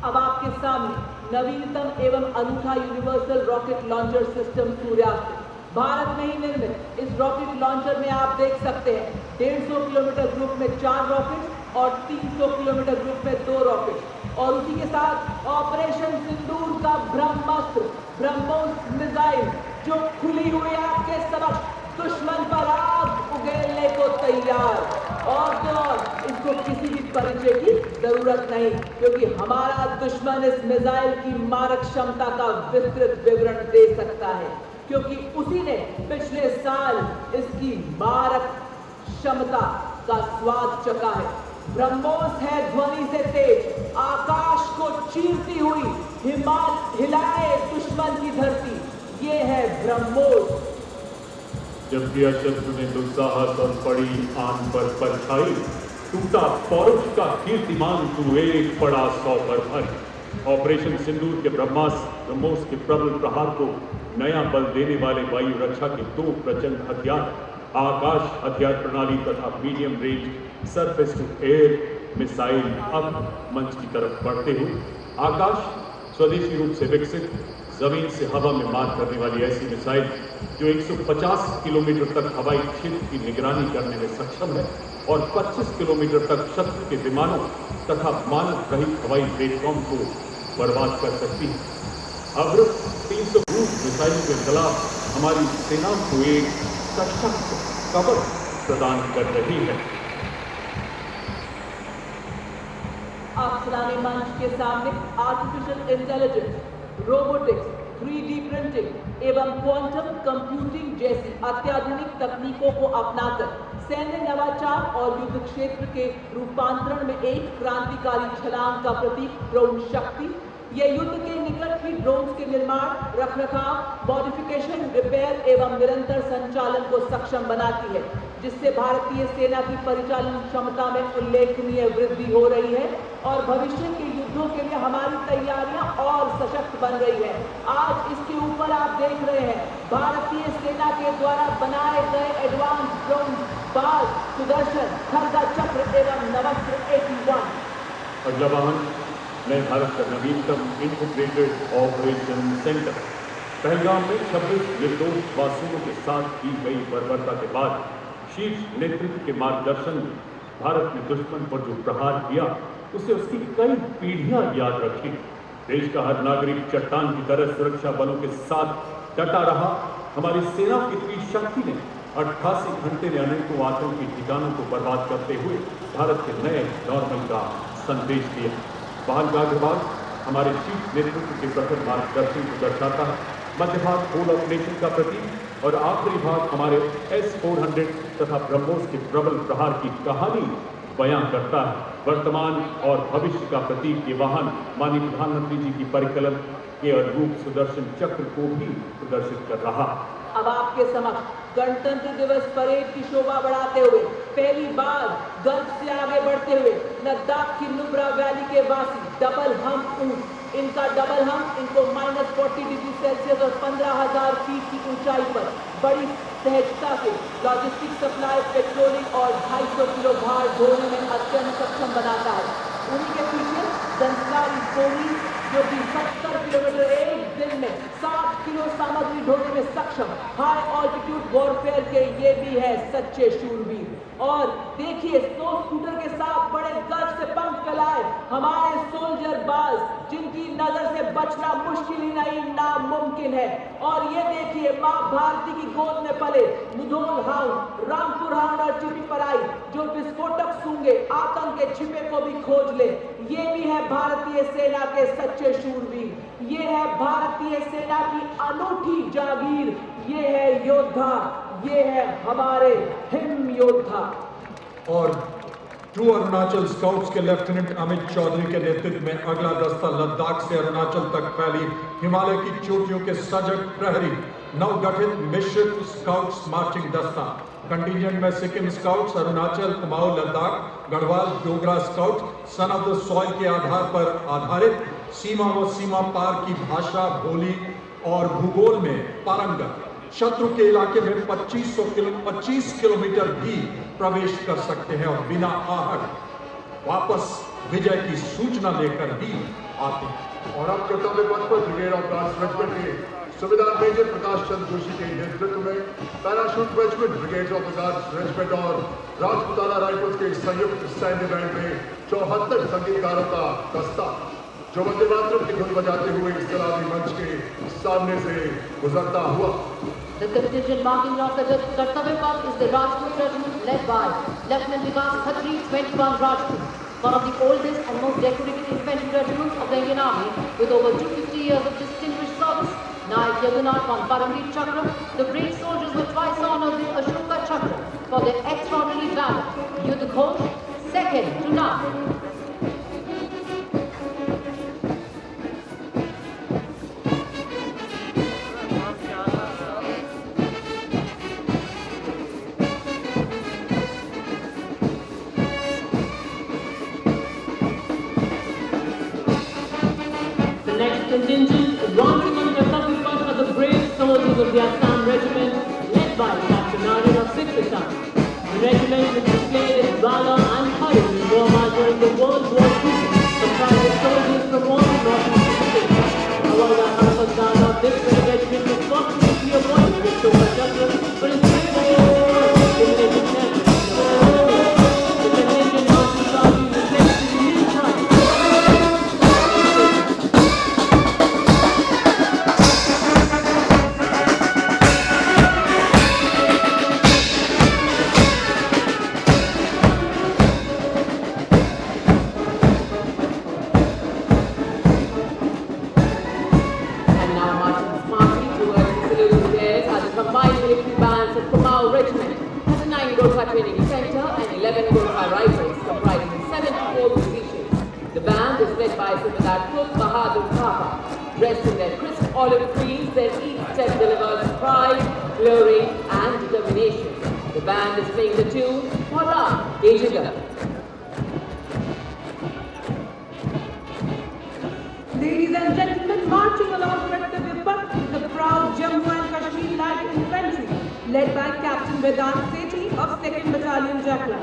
अब आपके सामने नवीनतम एवं अनूठा universal rocket launcher system Suryastra Bharat में ही निर्मित। इस रॉकेट लॉन्चर में आप देख सकते हैं 150 किलोमीटर ग्रुप में 4 रॉकेट और 300 किलोमीटर ग्रुप में 2 रॉकेट और उसी के साथ ऑपरेशन सिंदूर का ब्रह्मास्त्र ब्रह्मोस मिसाइल जो खुली हुई आपके समक्ष दुश्मन पर आग उगलने को तैयार। और तो और इसको किसी भी परिचय की जरूरत नहीं क्योंकि हमारा दुश्मन इस मिसाइल की मारक क्षमता का विस्तृत विवरण दे सकता है क्योंकि उसी ने पिछले साल इसकी मारक क्षमता का स्वाद चखा है। ब्रह्मोस है ध्वनि से तेज, आकाश को चीरती हुई हिलाए दुश्मन की धरती, ये है ब्रह्मोस। जब दिया शत्रु ने दुस्साहस और पड़ी आन पर परछाई, टूटा पौरुष का कीर्तिमान तू एक पड़ा 100 पर भारी। ऑपरेशन सिंदूर के ब्रह्मोस के प्रबल प्रहार को नया बल देने वाले वायु रक्षा के 2 प्रचंड हथियार, आकाश हथियार प्रणाली तथा medium range surface to air missile अब मंच की तरफ बढ़ते हुए आकाश स्वदेशी रूप से विकसित जमीन से हवा में मार करने वाली ऐसी मिसाइल जो 150 किलोमीटर तक हवाई क्षेत्र की निगरानी करने में सक्षम है और 25 किलोमीटर तक शत्रु के विमानों तथा मानव रहित हवाई प्लेटफॉर्म को बर्बाद कर सकती है। अब्रुत 300 क्रूज मिसाइल के खिलाफ हमारी सेनाओं को एक सशक्त कवच प्रदान कर रही है। आप पुराने मंच के सामने artificial intelligence, robotics, 3D printing एवं क्वांटम कंप्यूटिंग जैसी अत्याधुनिक तकनीकों को अपनाकर सैन्य नवाचार और युद्ध क्षेत्र के रूपांतरण में एक क्रांतिकारी छलांग का प्रतीक ड्रोन शक्ति। यह युद्ध के निकट ही ड्रोन्स के निर्माण, रखरखाव, मॉडिफिकेशन, रिपेयर एवं निरंतर संचालन को सक्षम बनाती है जिससे भारतीय सेना की परिचालन क्षमता में उल्लेखनीय वृद्धि हो रही है और भविष्य के युद्धों के लिए हमारी तैयारियां और सशक्त बन रही है। आज इसके ऊपर आप देख रहे हैं भारतीय सेना के द्वारा बनाए गए एडवांस ड्रोन बाज, सुदर्शन, खरगा चक्र एवं नवस्त्र 81। अगला वाहन नए भारत का नवीनतम इंटीग्रेटेड ऑपरेशन सेंटर। पहलगाम में 26 निर्दोष वासियों के साथ की गई बर्बरता के बाद शीर्ष नेतृत्व के मार्गदर्शन में भारत ने दुश्मन पर जो प्रहार किया उसे उसकी कई पीढ़ियां याद रखी। देश का हर नागरिक चट्टान की तरह सुरक्षा बलों के साथ डटा रहा। हमारी सेना की तीव्र शक्ति ने 88 घंटे ने अनेकों आतंकी ठिकानों को बर्बाद करते हुए भारत के नए नॉर्मल का संदेश दिया। बाल का अग्रभाग हमारे शीर्ष नेतृत्व के प्रखर मार्गदर्शन को दर्शाता है, मध्य भाग होल ऑफ नेशन का प्रतीक और आखिरी भाग हमारे S-400 तथा ब्रह्मोस के प्रबल प्रहार की कहानी बयां करता है। वर्तमान और भविष्य का प्रतीक ये वाहन माननीय प्रधानमंत्री जी की परिकलन के अनुरूप सुदर्शन चक्र को भी प्रदर्शित कर रहा। अब आपके समक्ष गणतंत्र दिवस परेड की शोभा बढ़ाते हुए पहली बार गर्व से आगे बढ़ते हुए लद्दाख की नुब्रा वैली के वासी डबल हम्प ऊंट, इनका डबल हम्प इनको -40 डिग्री सेल्सियस और 15,000 फीट की ऊंचाई पर बड़ी सहजता से लॉजिस्टिक सप्लाई, पेट्रोलिंग और 250 किलो भार ढोने में अत्यंत सक्षम बनाता है। उन्हीं के पीछे संस्कारी कोहली जो कि 70 किलोमीटर एक दिन में 60 किलो सामग्री ढोने में सक्षम हाई ऑल्टीट्यूड वॉरफेयर के ये भी है सच्चे शूरवीर। और देखिए स्नो स्कूटर के साथ बड़े गर्व से पंख फैलाए हमारे सोल्जर बाज जिनकी नजर से बचना मुश्किल ही नहीं नामुमकिन है। और ये देखिए माँ भारती की गोद में पले मुधोल हाउंड, रामपुर हाउंड और चिपी पराई जो विस्फोटक सूंघे आतंक के छिपे को भी खोज ले। ये भी है भारतीय सेना के सच्चे सच्चे शूरवीर। ये है भारतीय सेना की अनूठी जागीर, ये है योद्धा, ये है हमारे हिम योद्धा। और ट्रू अरुणाचल स्काउट्स के लेफ्टिनेंट अमित चौधरी के नेतृत्व में अगला दस्ता लद्दाख से अरुणाचल तक फैली हिमालय की चोटियों के सजग प्रहरी नवगठित मिश्रित स्काउट्स मार्चिंग दस्ता। कंटिजेंट में Sikkim scouts, Arunachal, Kumaon, Ladakh, Garhwal, Dogra scout, son of the soil के आधार पर आधारित सीमा व सीमा पार की भाषा, बोली और भूगोल में पारंगत, शत्रु के इलाके में 25 किलोमीटर भी प्रवेश कर सकते हैं और बिना आहट वापस विजय की सूचना लेकर भी आते हैं। और अब कर्तव्य पथ पर ब्रिगेड ऑफ गार्ड्स रेजिमेंट के सुबेदार मेजर प्रकाश चंद्र जोशी के नेतृत्व में parachute regiment, brigade of the guards regiment और राजपुताना राइफल्स के संयुक्त सैन्य बैंड में 74 संगीतकारों का दस्ता जो वंदे मातरम की धुन बजाते हुए सलामी मंच के सामने से गुजरता हुआ। The contingent marking off the Kartavya Path is the Rajput regiment led by Lieutenant Vikas Khatri, 21 Rajput, one of the oldest and most decorated infantry regiments of the Indian Army with over 250 years of distinguished service. Naik Yadunath won Paramveer Chakra. The brave soldiers were twice honored with Ashoka Chakra for their extraordinary valor. Yudh Ghosh, second to none. Contingent advancing on Kartavya Path are the brave soldiers of the Assam Regiment, led by Captain Aryan of 6th Assam. The regiment, which displayed its valor and courage in Burma during the World War II, comprised soldiers from all the northeast states. However, Harpazan of this very regiment was fortunately appointed with Ashoka Chakra for his brave eliminated terrorists. The contingent marching party reflects the Indian pride. Training Center and 11 Gorkha Rifles comprising 74 positions. The band is led by Subedar Kul Bahadur Thapa. Dressed in their crisp olive greens, their each step delivers pride, glory and determination. The band is playing the tune Hora Ejiga. Ladies and gentlemen, marching along Kartavya Path is the proud Jammu and Kashmir Light Infantry, led by Captain Vedant Sethi of 2nd Battalion Jakla.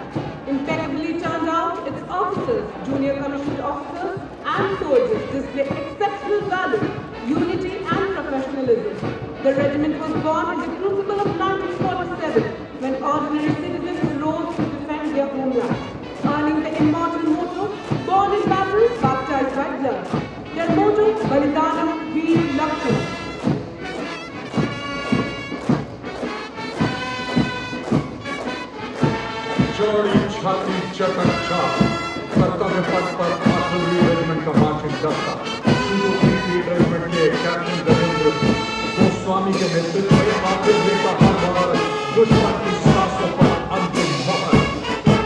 Impeccably turned out, its officers, junior commissioned officers and soldiers display exceptional valor, unity and professionalism. The regiment was born in the crucible of 1947 when ordinary citizens rose to defend their homeland, earning the immortal motto, born in battle, baptized by blood. Their motto, Balidanam Veer Lakshman. चौड़ी छाती चटक चाप कर्तव्य पथ पर artillery regiment का marching दस्ता regiment के कैप्टन रविंद्र गोस्वामी के नेतृत्व में आर्टिलरी का हर बार दुश्मन की सांसों पर अंतिम मोहर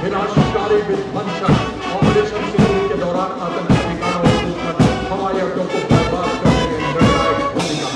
विनाशकारी विध्वंसक ऑपरेशन सिंदूर के दौरान आतंकी ठिकानों और दुश्मन हवाई अड्डों को बर्बाद करने में निर्णायक भूमिका।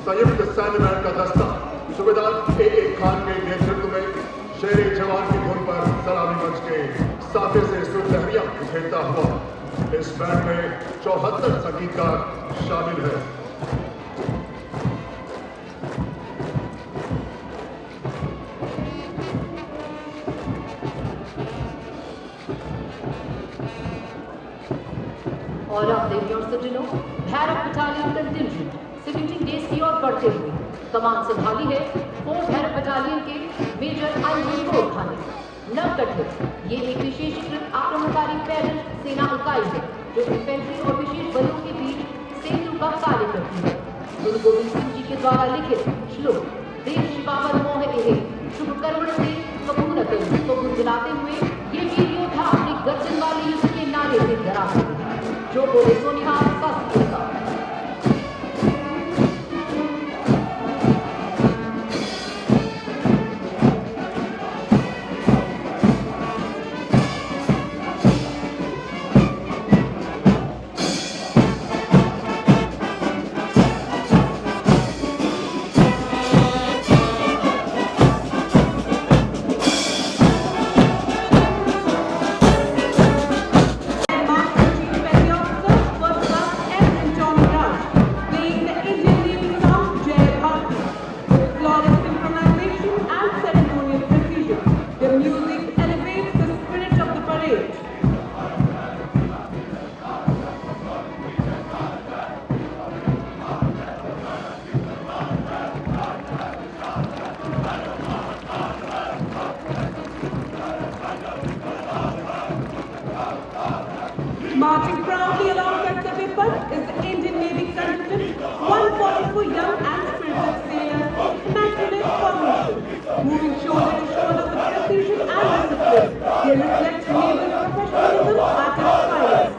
संयुक्त सैन्य बैंड का दस्ता सुबेदार ए खान के नेतृत्व में शेर जवान की धुन पर सलामी मंच के साफे से सुरलहरियां बिखेरता हुआ। इस बैंड में 74 संगीतकार शामिल हैं। और अब देवियों से दिनों भैरव बटालियन कंटिजेंट 17 days की ओर बढ़ते हुए कमान संभाली है फोर्ट हेयर बटालियन के मेजर आईजी कोर्खा ने। नवगठित ये एक विशेषीकृत आक्रमणकारी पैदल सेना इकाई है जो इन्फेंट्री और विशेष बलों के बीच सेतु का कार्य करती है। गुरु गोविंद सिंह जी के द्वारा लिखित श्लोक देव शिवावर मोह एहे शुभ कर्मण से कपूर करूं को गुनगुनाते हुए ये वीर योद्धा अपने गर्जन वाले युद्ध के नारे से डराते हैं। जो बोले सो निहाल का सीखेगा। Marching proudly along Kartavya Path is the Indian Navy contingent, 144 young and spirited sailors of immaculate formation, moving shoulder to shoulder with precision and discipline. They reflect naval professionalism at its finest.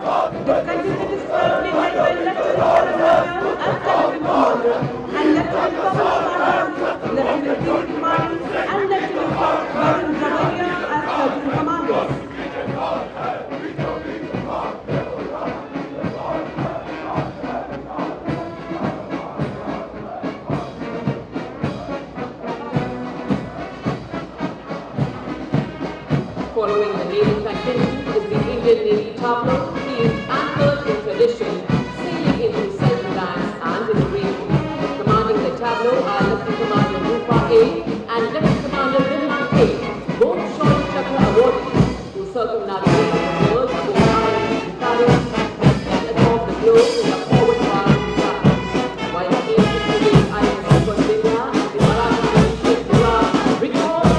The contingent is proudly led by Lieutenant Karan Narayan as Lieutenant Commander, and Lieutenant Pawan Kumar, Lieutenant Dilip Kumari, and Lieutenant Varun Ravaiya as Sergeant Commanders. Following the naval contingent is the Indian Navy tableau, he is anchored in tradition, sailing into self-reliance and innovation. Commanding the tableau are Lieutenant Commander Rupa A and Lieutenant Commander Vimal A, both Shaurya Chakra awardees who circumnavigated the world for iron battalions and above the globe in the forward bar battles. While the ancient British Iron Super India and the Marathi Nation Gujarat recall the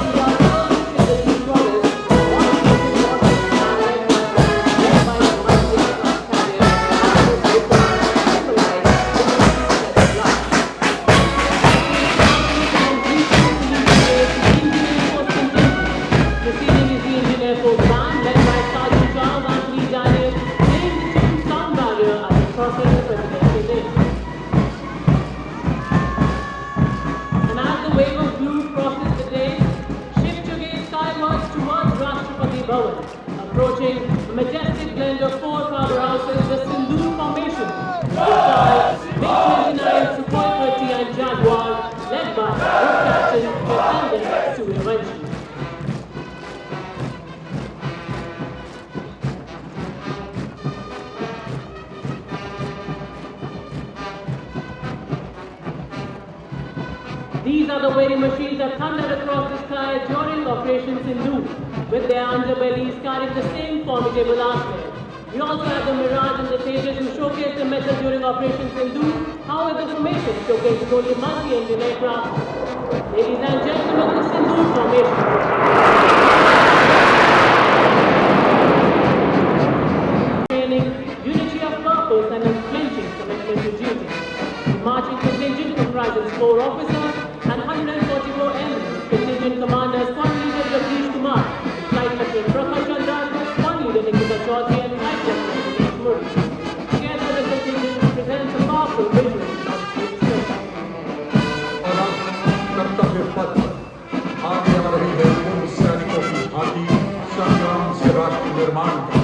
early promise. Approaching a majestic blend of four powerhouses, the Sindoor formation, MiG-29 Sukhoi 30 and Jaguar, led by Group Captain Jitendra Suryavanshi. These are the very machines that thundered across the sky during Operation Sindoor, with their underbellies carrying the same formidable arsenal. We also have the Mirage and the Tejas who showcased the method during Operation Sindoor. However, the formation showcases only multi-engine aircraft. Ladies and gentlemen, the Sindoor formation. Training, unity of purpose and unflinching commitment to duty. The marching contingent comprises 4 officers and 144 airmen. Contingent commander Squad Leader Jagdish Kumar, Flight Lieutenant Prakhar Chandra, Squad Leader Nikita Chaudhary and Flight Lieutenant Dinesh Murray. Together the contingent presents a powerful visual of its strength. और अब कर्तव्य पथ पर आगे आ रही है पूर्व सैनिकों की झांकी संग्राम से राष्ट्र निर्माण का।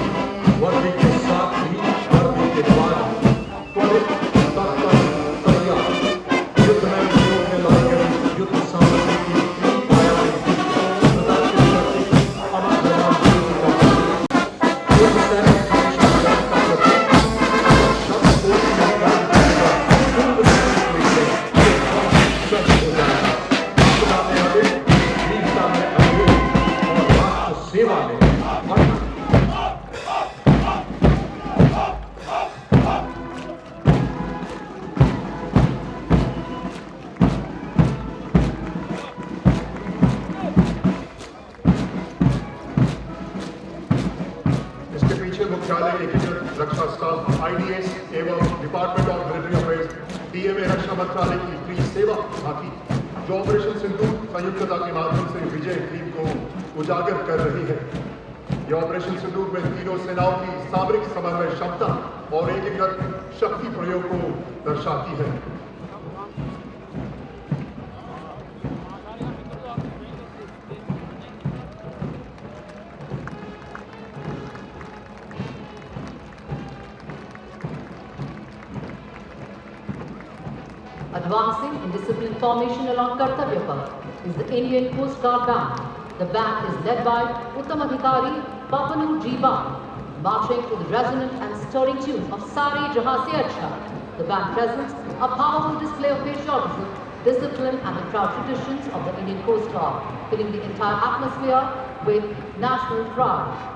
वर्दी के साथ ही वर्दी के बाद त्वरित तत्पर तैयार युद्ध में उपयोग में लाई गई युद्ध सामग्री की सेवा में विद्यालय एकीकृत रक्षा स्टाफ IDS एवं department of military affairs DMA रक्षा मंत्रालय की फ्री सेवा झांकी जो ऑपरेशन सिंधु संयुक्तता के माध्यम से विजय थीम को उजागर कर रही है। यह ऑपरेशन सिंधु में तीनों सेनाओं की सामरिक समन्वय क्षमता और एकीकृत शक्ति प्रयोग को दर्शाती है। Advancing in discipline formation along Kartavya Path is the Indian Coast Guard Band. The band is led by Uttam Adhikari Papanu G. Bam, marching to the resonant and stirring tune of Sare Jahan Se Acha. The band presents a powerful display of patriotism, discipline and the proud traditions of the Indian Coast Guard, filling the entire atmosphere with national pride.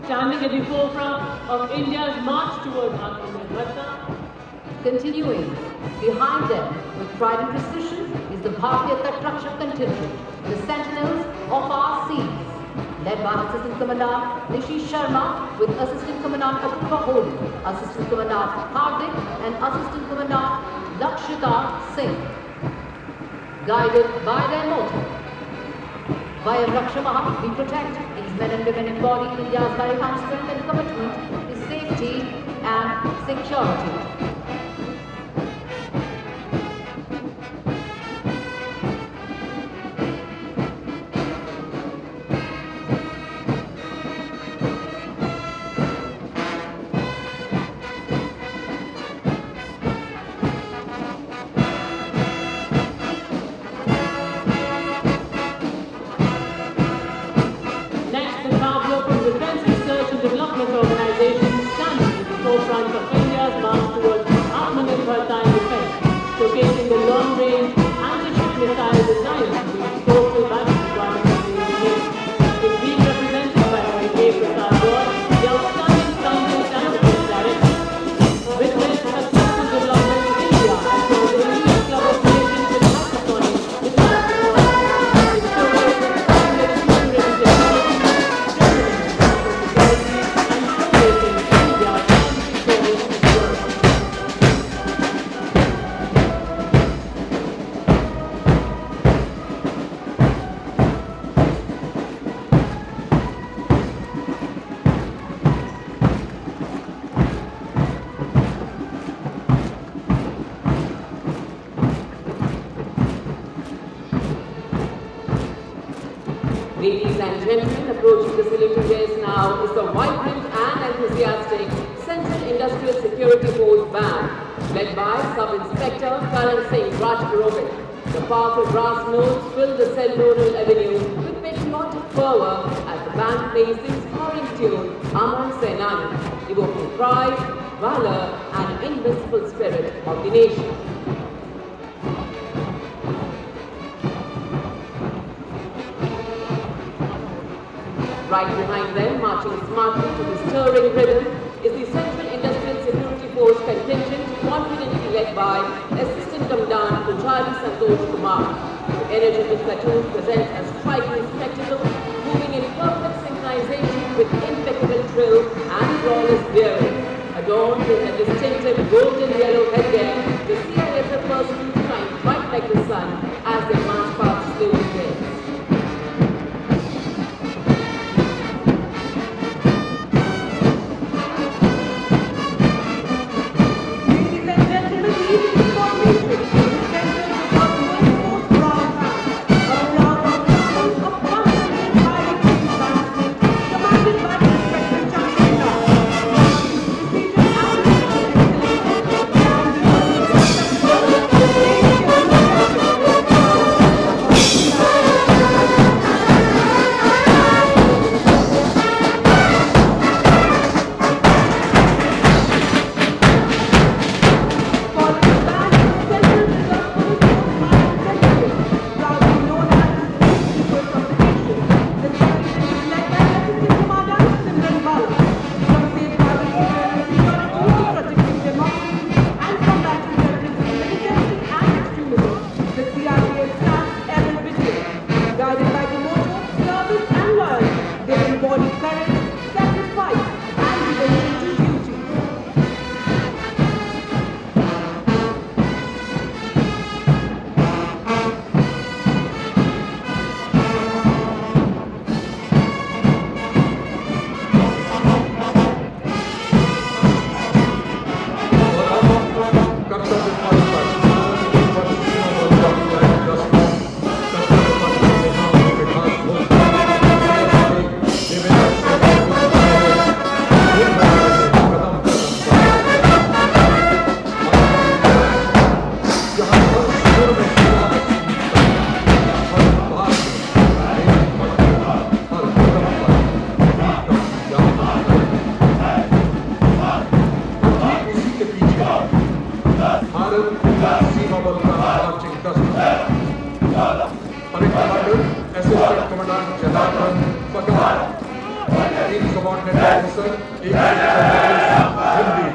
Standing at the forefront of India's march towards Atmanirbharta. Continuing behind them with pride and precision is the Bharatiya Tatraksha contingent, the sentinels of our seas, led by Assistant Commandant Nishi Sharma with Assistant Commandant Apurva Holi, Assistant Commandant Hardik and Assistant Commandant Lakshita Singh, guided by their motto, Vayam Rakshamaha, we protect. These men and women embody India's maritime strength and commitment to safety and security. Organization standing at the forefront of India's march towards Atmanirbharta in defense, showcasing the long-range anti-ship missile designs to meet coastal battle requirements of the Indian Navy. It's being represented by K. Prasad Roy, the outstanding scientist and defense director. Witness successful development in India and from the elite club of nations with hypersonic missile technology, which showcases the complex future-ready technology, Ladies and gentlemen, approaching the saluting desk now is the vibrant and enthusiastic Central Industrial Security Force Band, led by Sub-Inspector Karan Singh Rajpurohit. The powerful brass notes fill the Cellular Avenue with patriotic fervor as the band plays the inspiring tune Amar Senani, evoking pride, valor and invincible spirit of the nation. Right behind them, marching smartly to the stirring rhythm, is the Central Industrial Security Force contingent, confidently led by Assistant Commandant Pujari Santosh Kumar. The energetic platoon presents a striking spectacle, moving in perfect synchronization with impeccable drill and flawless bearing. Adorned in a distinctive golden yellow headgear, the CISF personnel shine bright like the sun as they march past slowly there. Commandant Janardan पगार, subordinate officer Hindi,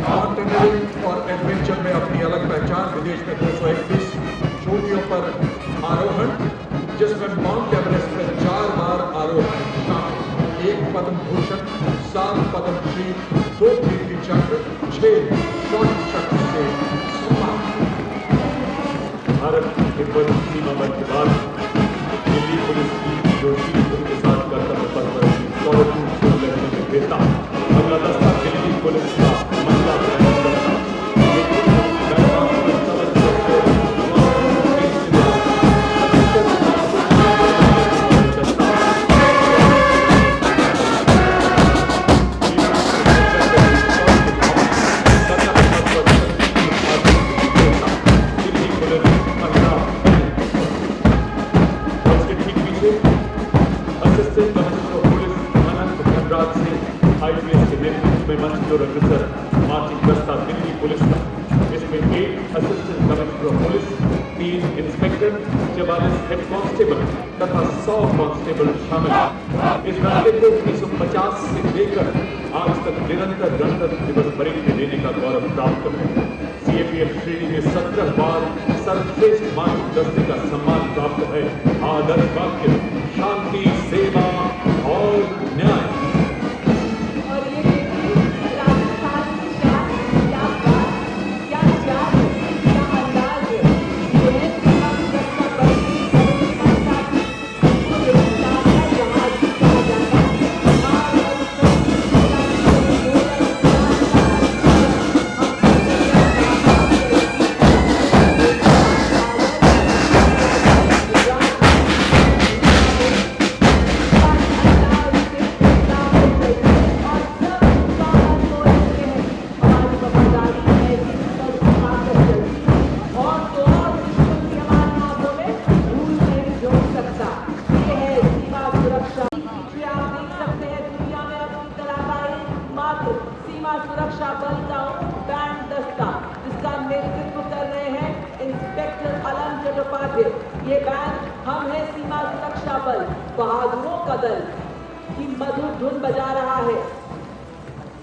mountaineering और adventure में अपनी अलग पहचान, विदेश में 231 चोटियों पर आरोहण, जिसमें माउंट एवरेस्ट में 4 बार आरोहण शामिल, 1 पद्म भूषण, 7 पद्म श्री, 2 कीर्ति चक्र, 6 शौर्य चक्र से सम्मानित। भारत तिब्बत सीमा बल के बाद दिल्ली पुलिस की जोशी उनके साथ कर्तव्य पथ पर सौरभ से लड़ने में बेहता अगला दस्ता दिल्ली पुलिस का महिला मार्चिंग दस्ता दिल्ली पुलिस का, इसमें 8 assistant commissioner of police, 3 inspector, 44 head constable तथा 100 कांस्टेबल शामिल हैं। इस रनवे को 1950 से लेकर आज तक निरंतर गणतंत्र दिवस परेड में देने का गौरव प्राप्त है। सीएपीएफ श्रेणी में 17 बार सर्वश्रेष्ठ मार्चिंग दस्ते का सम्मान प्राप्त है। आदर्श वाक्य शांति, सेवा और न्याय। सीमा सुरक्षा बल का बैंड दस्ता, जिसका नेतृत्व कर रहे हैं इंस्पेक्टर अलम चट्टोपाध्याय। ये बैंड हम है सीमा सुरक्षा बल, बहादुरों का दल की मधुर धुन बजा रहा है।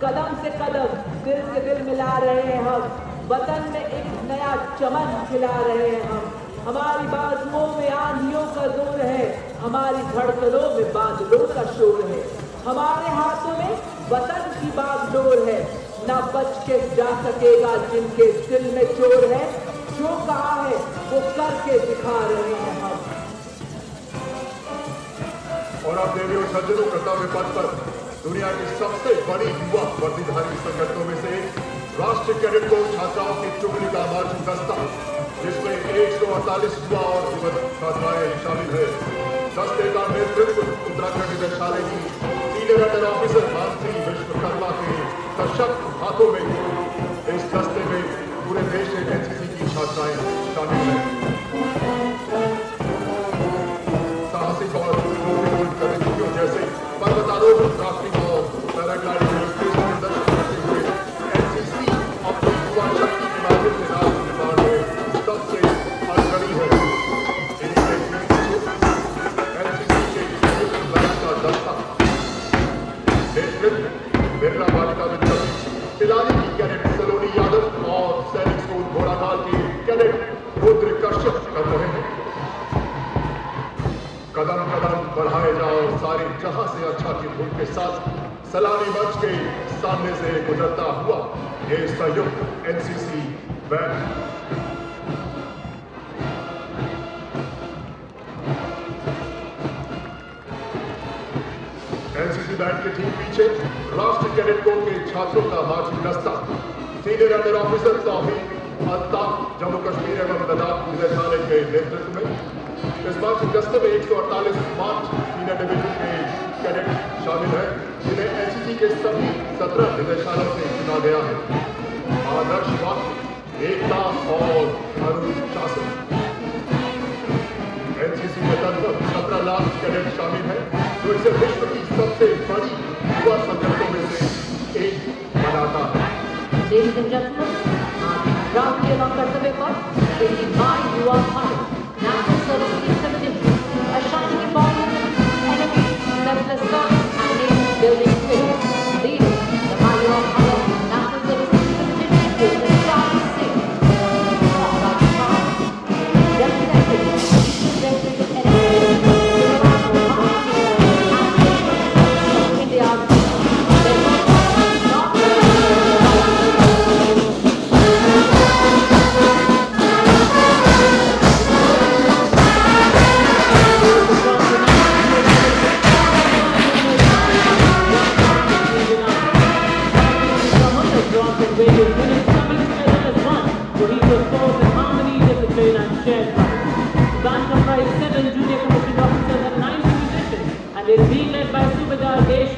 कदम से कदम, दिल से दिल मिला रहे हैं हम, वतन में एक नया चमन खिला रहे हैं हम। हमारी बाजुओं में आंधियों का जोर है, हमारी धड़कनों में बादलों का शोर है। हमारे हाथों में वतन की बागडोर है, ना बच के जा सकेगा जिनके दिल में चोर है। जो कहा है वो करके दिखा रहे हैं हम। और अब देवियों सज्जनों, कर्तव्य पथ पर दुनिया की सबसे बड़ी युवा वर्दीधारी संगठनों में से एक राष्ट्रीय कैडेट कोर छात्राओं की टुकड़ी का मार्चिंग दस्ता, जिसमें 148 युवा और युवक छात्राएं शामिल है। दस्ते का नेतृत्व उत्तराखंड निदेशालय की senior under officer Mansi Vishwakarma के सशक्त हाथों में। इस दस्ते में पूरे देश से एनसीसी की छात्राएं शामिल हैं। साहसिक और गतिविधियों जैसे पर्वतारोहण, राफ्टिंग और पैराग्लाइडिंग में प्रदर्शन करते हुए एनसीसी अपनी युवा शक्ति के माध्यम से राष्ट्र निर्माण में सबसे अग्रणी है। बिरला बालिका विद्यालय पिलानी की कैडेट सलोनी यादव और सैनिक स्कूल घोड़ाखाल की कैडेट रुद्र कश्यप कर रहे हैं। कदम कदम बढ़ाए जाओ सारी जहां से अच्छा की धुन के साथ सलामी मंच के सामने से गुजरता हुआ ये संयुक्त एनसीसी बैंड। एनसीसी बैंड के ठीक पीछे राष्ट्रीय कैडेट कोर के छात्रों का मार्चिंग दस्ता, सीनियर अंडर ऑफिसर तौहीद अल्ताफ, जम्मू कश्मीर एवं लद्दाख निदेशालय के नेतृत्व में। इस मार्चिंग दस्ते में 148 मार्च सीनियर डिवीजन के कैडेट शामिल हैं, जिन्हें एनसीसी के सभी 17 निदेशालयों से चुना गया है। आदर्श वाक्य एकता और अनुशासन। एनसीसी में लगभग 17 लाख कैडेट शामिल हैं, जो इसे विश्व की सबसे बड़ी युवा संगठनों में से एक बनाता है। Ladies and gentlemen, राष्ट्रीय कर्तव्य पर माय युवा Bharat national service activity, a shining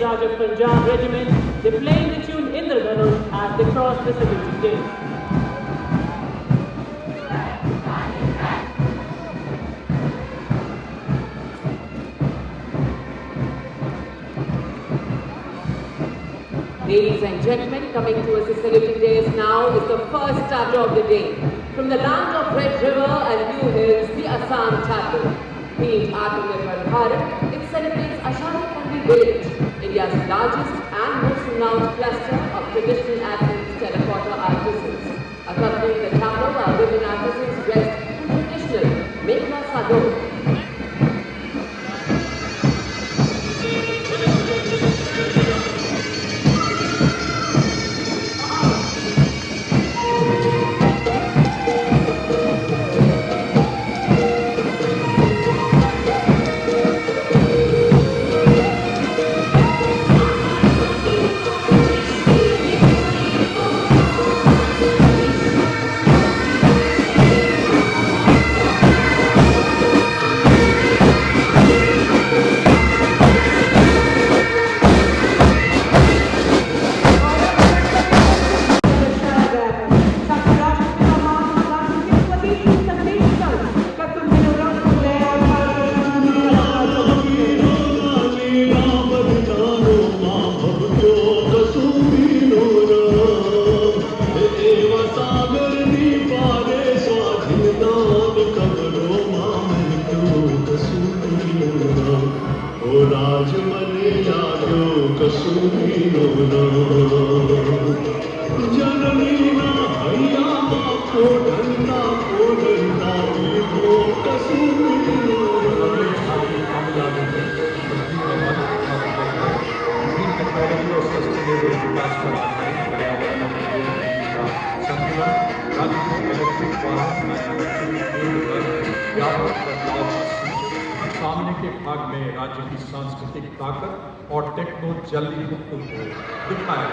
Raj of Punjab Regiment, they playing the tune Indra Dhanush as they cross the celebrity gate. Ladies and gentlemen, coming to us saluting days now is the first starter of the day. From the land of Red River and Blue Hills, the Assam Tattoo. Themed Atmanirbhar Bharat, it celebrates Ashadhi Kandi village, India's largest and most renowned cluster of traditional Assam terracotta artisans. Accompanying the tableau are women artisans dressed in traditional Mekhla Sador. सामने के भाग में राज्य की सांस्कृतिक ताकत और techno जल्दी को दिखाया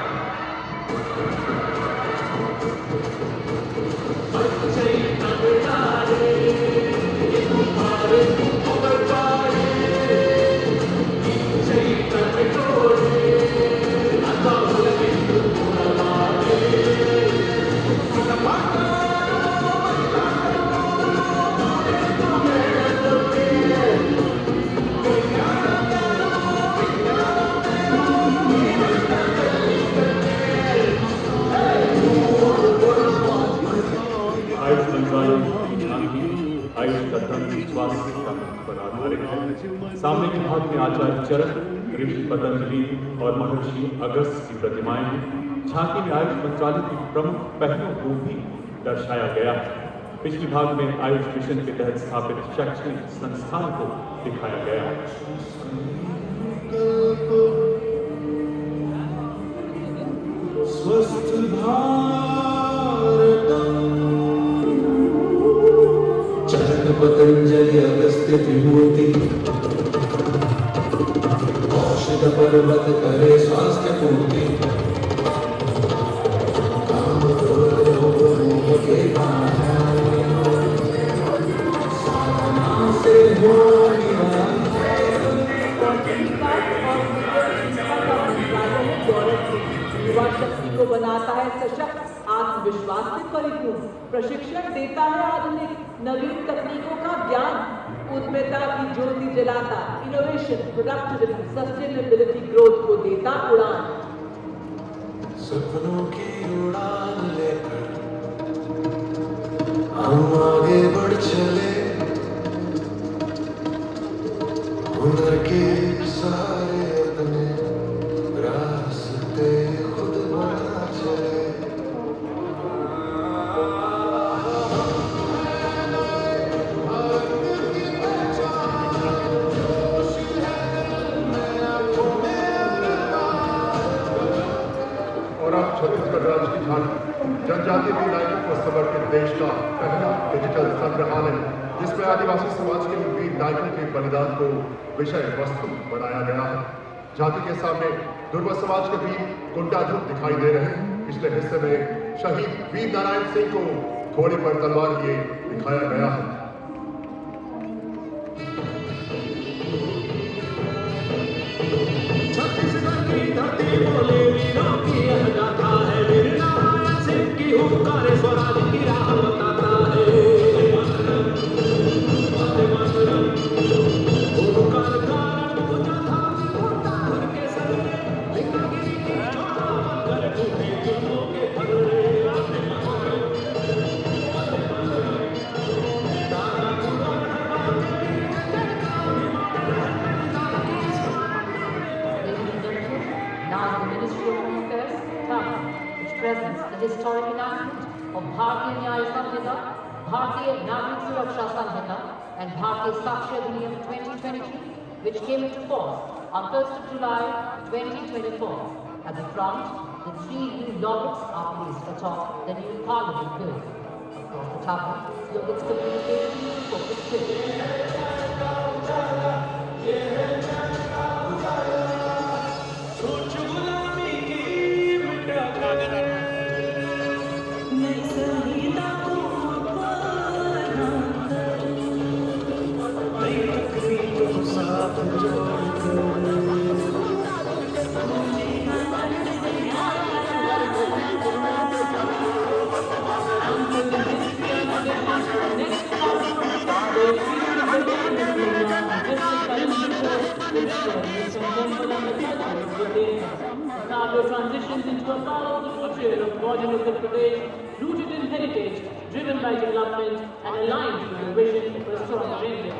सामने के भाग में आचार्य चरक, ऋषि पतंजलि और महर्षि अगस्त्य की प्रतिमाएं हैं। झांकी में आयुष मंत्रालय की प्रमुख पहलों को भी दर्शाया गया है। पिछले भाग में आयुष मिशन के तहत स्थापित शैक्षणिक संस्थान को दिखाया गया है। स्वस्थ भारत चरक पतंजलि अगस्त्य विभूति औषध पर्वत करे स्वास्थ्य पूर्ति काम करो के साधना से हो युवा शक्ति को बनाता है सशक्त, आत्मविश्वास से परिपूर्ण, प्रशिक्षण देता है आधुनिक नवीन तकनीकों का ज्ञान, उद्यमिता की ज्योति जलाता, इनोवेशन, प्रोडक्टिविटी, सस्टेनेबिलिटी, ग्रोथ को देता उड़ान। सपनों की उड़ान लेकर हम आगे बढ़ चले, हुनर के सहारे अपने रास्ते खुद बना चले। और अब छत्तीसगढ़ राज्य की झांकी जनजातीय वीर को समर्पित देश का पहला डिजिटल संग्रहालय, जिसमें आदिवासी समाज के वीर नायकों के बलिदान को विषय वस्तु बनाया गया है। झांकी के सामने दुर्वा समाज के वीर गुंडाधुर दिखाई दे रहे हैं। पिछले हिस्से में शहीद वीर नारायण सिंह को घोड़े पर तलवार लिए दिखाया गया है। Chhattisgarh historic enactment of Bharatiya Nyaya Samhita, Bharatiya Nagrik Suraksha Samhita, and Bharatiya Sakshi Adhiniyam 2023, which came into force on 1st of July 2024. At the front, the 3 new logos are placed atop the new Parliament building. Across the top, slogans communicated in focus script. Now transitions into a powerful portrayal of God in Uttar Pradesh, rooted in heritage, driven by development, and aligned with the vision for a stronger India.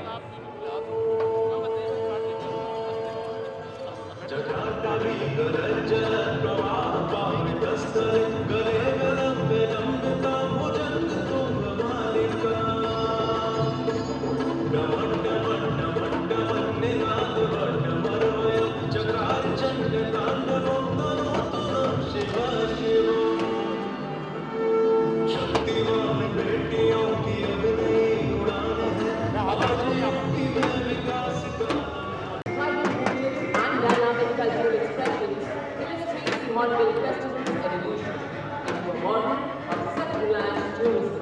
Hornbill Festival's evolution into a model of self-reliant tourism.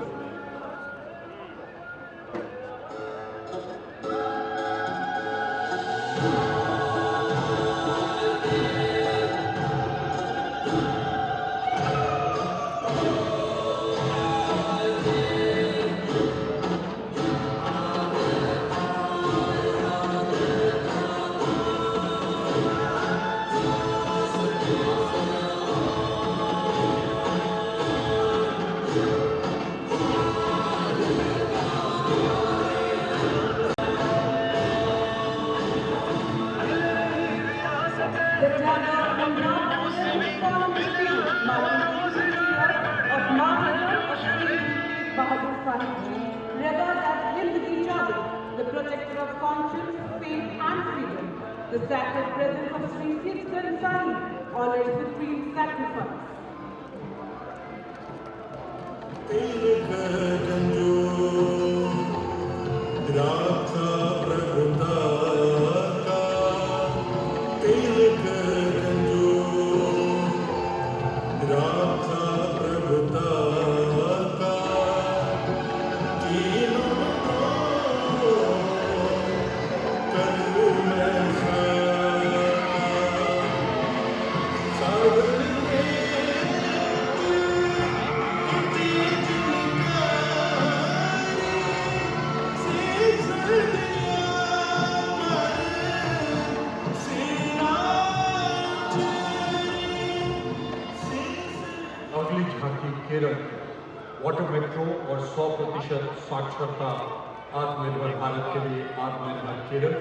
Revered as Hindki Chadri, the protector of conscience, faith and freedom, the sacred presence of Sri Sikh Granth Sahib honors supreme sacrifice. अगली झांकी Kerala water metro और 100% साक्षरता आत्मनिर्भर भारत के लिए आत्मनिर्भर केरल,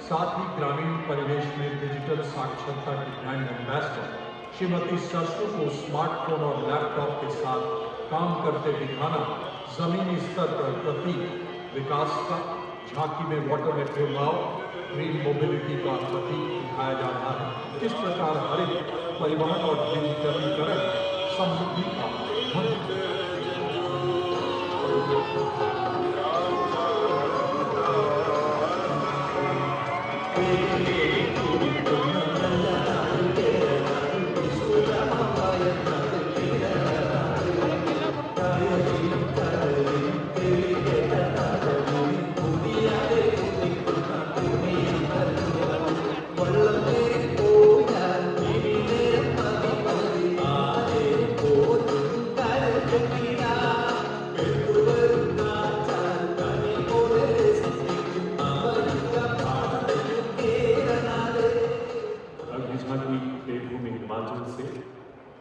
साथ ही ग्रामीण परिवेश में डिजिटल साक्षरता की ब्रांड एम्बेसडर श्रीमती सरसू को स्मार्टफोन और लैपटॉप के साथ काम करते दिखाना जमीनी स्तर पर प्रतीक विकास का। झांकी में वाटर मेट्रो गाँव ग्रीन मोबिलिटी का प्रतीक दिखाया जा रहा है। इस प्रकार हरित परिवहन और डिजिटलीकरण समृद्धि का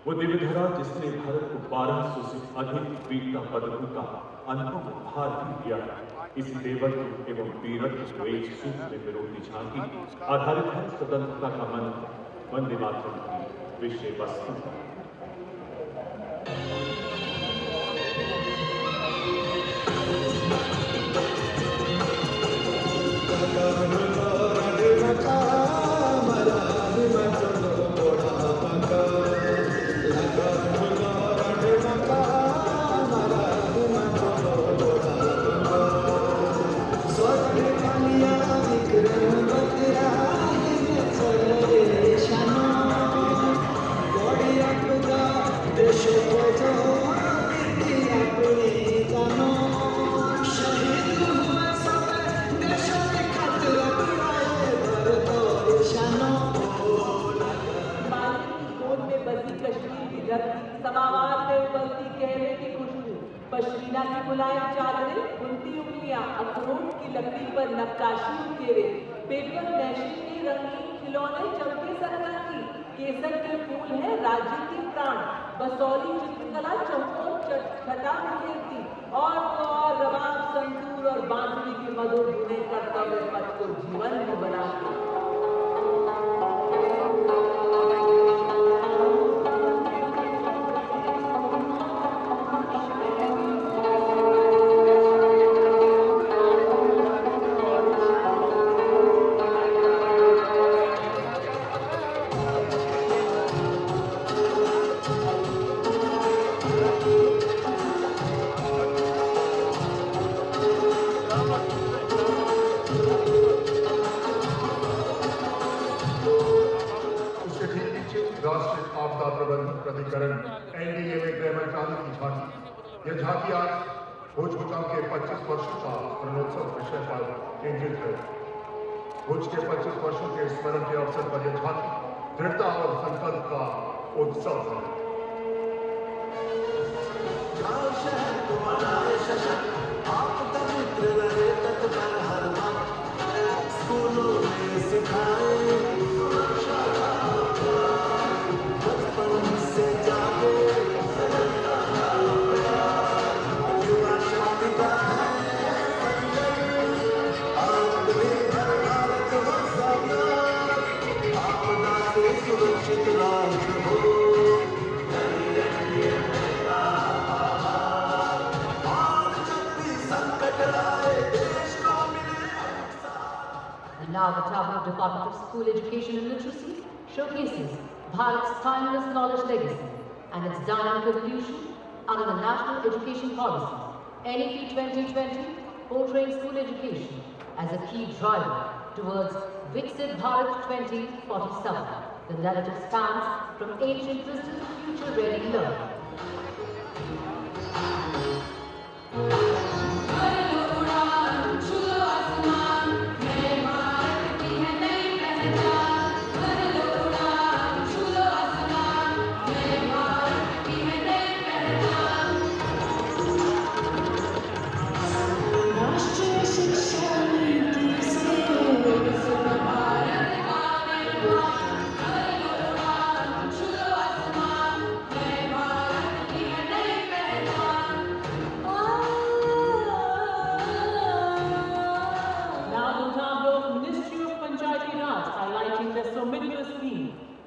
वो दिव्यधरा जिसने भारत को 1200 से अधिक वीरता पदकों का अनुभव उपहार दिया। इस देवत्व एवं वीरत्व को एक सूत्र में पिरोती झांकी आधारित है स्वतंत्रता का मंत्र वंदे मातरम की विषय वस्तु। पश्मीना की मुलायम चादरें, बुनती उंगलियां, अखरोट की लकड़ी पर नक्काशी उकेरे, पेपर मैशे के रंगीन खिलौने, चमके संक्रांति, केसर के फूल है राज्य की प्राण, बसौली चित्रकला चौकोर छटा बिखेरती और तो और रबाब, संतूर और बांसुरी की मधुर धुनें कर्तव्य पथ को जीवन में बनाती। राष्ट्रीय आपदा प्रबंधन प्राधिकरण एनडीए में गृह मंत्रालय की झांकी। यह झांकी आज भुज भूकंप के 25 वर्षों का स्मरणोत्सव विषय पर केंद्रित है। भुज के 25 वर्षों के स्मरण के अवसर पर यह झांकी दृढ़ता और संकल्प का उत्सव है। स्कूलों में सिखाए Now the Tamil Department of School Education and Literacy showcases Bharat's timeless knowledge legacy and its dynamic evolution under the National Education Policy, NEP 2020, portraying school education as a key driver towards Viksit Bharat 2047. The narrative spans from ancient wisdom to future-ready learning.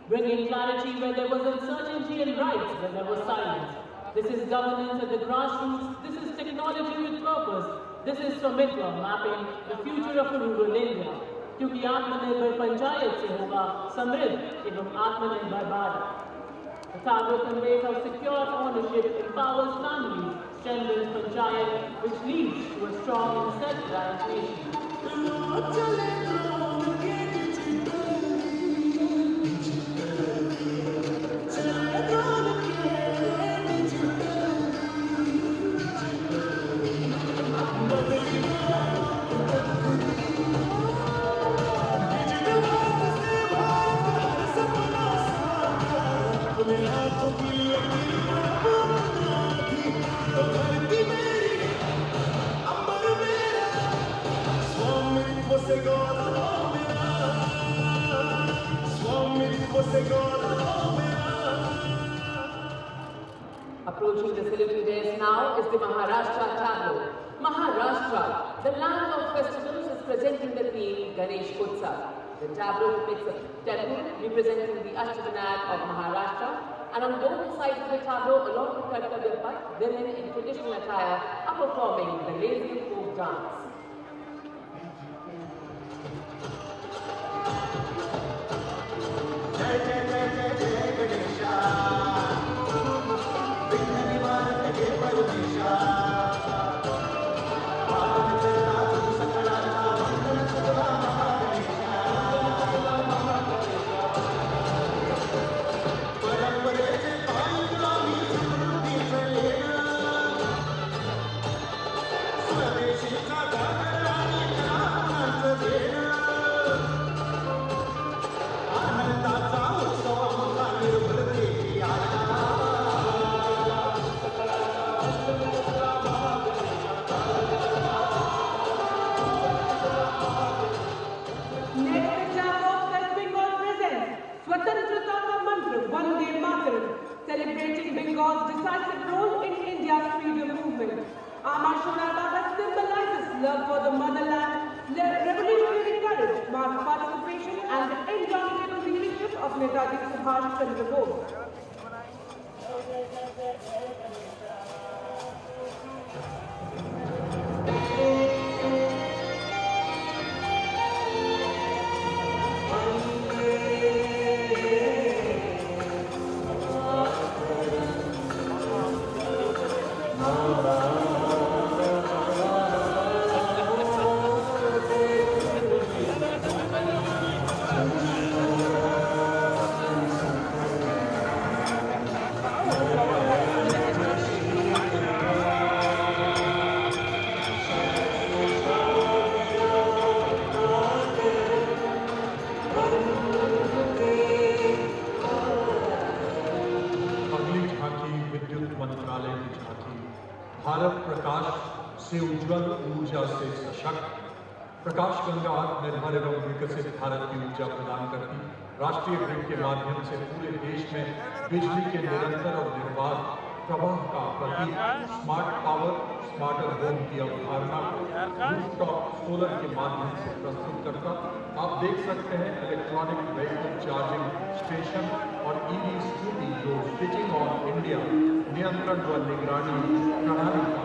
Bringing clarity where there was uncertainty and rights where there was silence. This is governance at the grassroots. This is technology with purpose. This is Swamitva, mapping the future of rural India. क्योंकि आत्मनिर्भर पंचायत से होगा समृद्ध एवं आत्मनिर्भर Bharat. The tableau conveys how secure ownership empowers families, strengthens panchayat, which leads to a strong and self-reliant nation. Approaching the celebrity dais now is the Maharashtra tableau. Maharashtra, the land of festivals, is presenting the theme Ganesh Utsav. The tableau depicts a temple representing the Ashtavanad of Maharashtra, And on both sides of the tableau, along with Kartavya Path, women in traditional attire are performing the lazy folk dance. Celebrating Bengal's decisive role in India's freedom movement. Amar Shonaga symbolizes love for the motherland, revolutionary courage, mass participation, and the indomitable leadership of Netaji Subhash Chandra Bose. Bharat प्रकाश से उज्जवल, ऊर्जा से सशक्त। प्रकाश गंगा आत्मनिर्भर एवं विकसित भारत की ऊर्जा प्रदान करती राष्ट्रीय ग्रिड के माध्यम से पूरे देश में बिजली के निरंतर और निर्बाध प्रवाह का प्रतीक स्मार्ट पावर, स्मार्टर होम की अवधारणा को रूफटॉप सोलर के माध्यम से प्रस्तुत करता। आप देख सकते हैं इलेक्ट्रॉनिक व्हीकल चार्जिंग स्टेशन और ईवी स्कूटी जो स्विचिंग ऑन इंडिया नियंत्रण व निगरानी प्रणाली का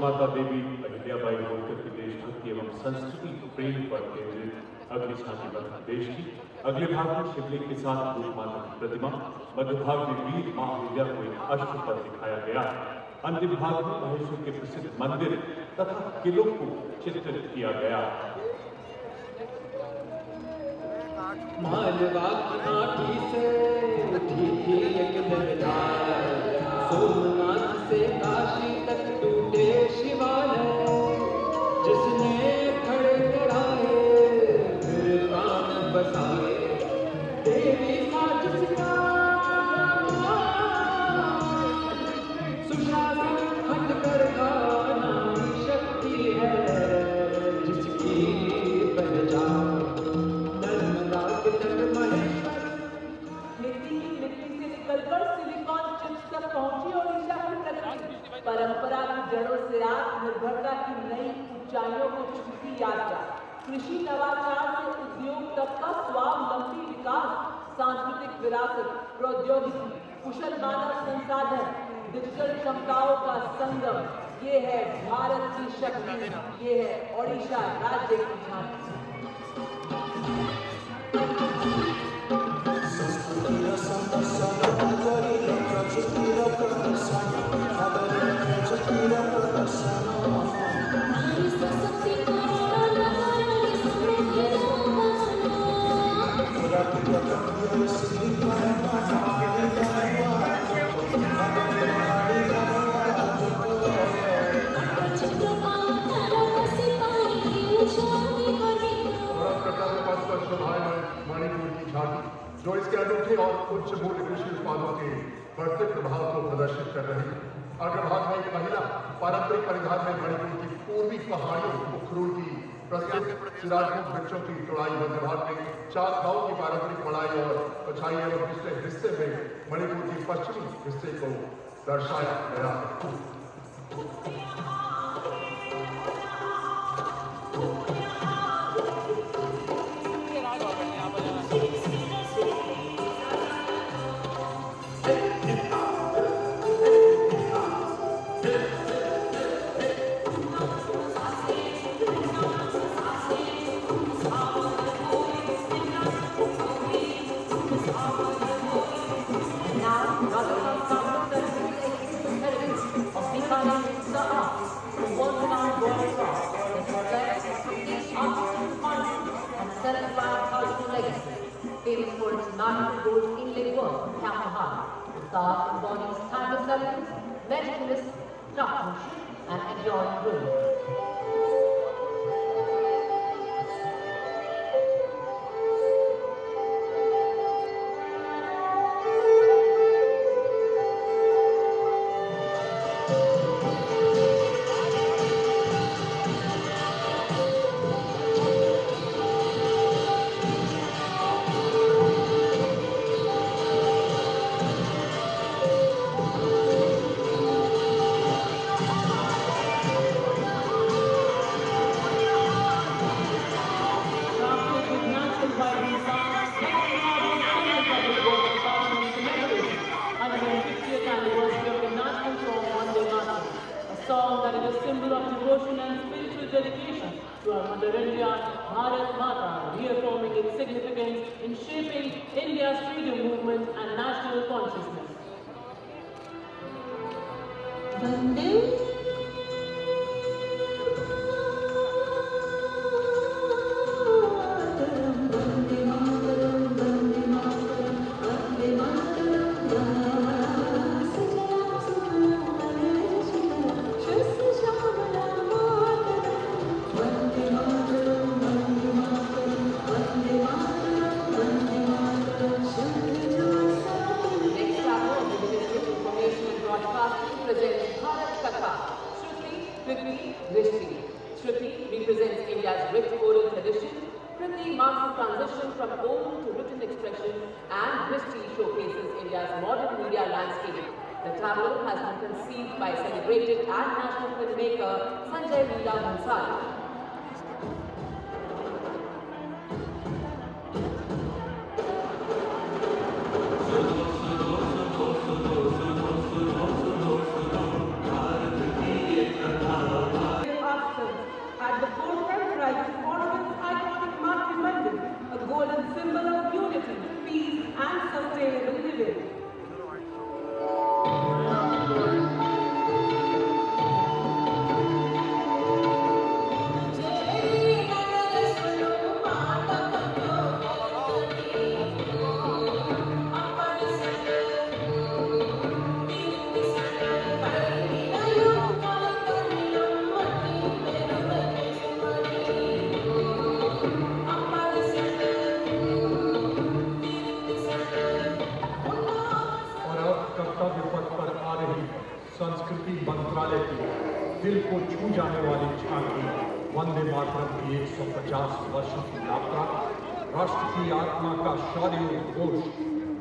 माता देवी अहिल्याबाई होलकर की देशभक्ति एवं संस्कृति प्रेम पर केंद्रित अगली झांकी मध्य प्रदेश की। अगले भाग में शिवलिंग के साथ लोक माता की प्रतिमा, मध्य भाग में वीर मां अहिल्या को एक अश्व पर दिखाया गया। अंतिम भाग में महेश्वर के प्रसिद्ध मंदिर तथा किलों को चित्रित किया गया। मालवा की माटी से उठी थी एक लहर, सोमनाथ से काशी तक टूटे शिवालय, जिसने खड़े कराए फिर प्राण बसाए, देवी साज सुशासन हट कर नारी शक्ति है, जिसकी पहचान पहुंची ओडिशा की प्रगति, परंपरा की जड़ों से आत्मनिर्भरता की नई ऊंचाइयों को छूती यात्रा, कृषि नवाचार से उद्योग तक का स्वावलंबी विकास, सांस्कृतिक विरासत, प्रौद्योगिकी, कुशल मानव संसाधन, डिजिटल क्षमताओं का संगम, ये है भारत की शक्ति, ये है ओडिशा राज्य की झांकी। Chico, अनूठे और उच्च मूल्य कृषि उत्पादों के बढ़ते प्रभाव को प्रदर्शित कर रही अग्रभाग में एक महिला पारंपरिक परिधान में मणिपुर की पूर्वी पहाड़ियों उखरूल की प्रसिद्ध सिराजमुख वृक्षों की तोड़ाई मध्य भाग में चाकखाओं की पारंपरिक मड़ाई और पछाई एवं पिछले हिस्से में मणिपुर की पश्चिमी हिस्से को दर्शाया गया है। Famous for its magical gold inlay work, Kamahar. The art embodies timeless elegance, meticulous craftsmanship, and enduring brilliance. Song that is a symbol of devotion and spiritual dedication to our Mother India, Bharat Mata, reaffirming its significance in shaping India's freedom movement and national consciousness. Shruti represents India's rich oral tradition. Kriti marks the transition from oral to written expression, and Drishti showcases India's modern media landscape. The tableau has been conceived by celebrated and national filmmaker Sanjay Leela Bhansali. At the forefront rises Oregon's iconic Matri Mandir, a golden symbol of unity, peace, and sustainable living. संस्कृति मंत्रालय की दिल को छू जाने वाली झांकी वंदे मातरम की 150 वर्षों की यात्रा, राष्ट्र की आत्मा का शौर्य घोष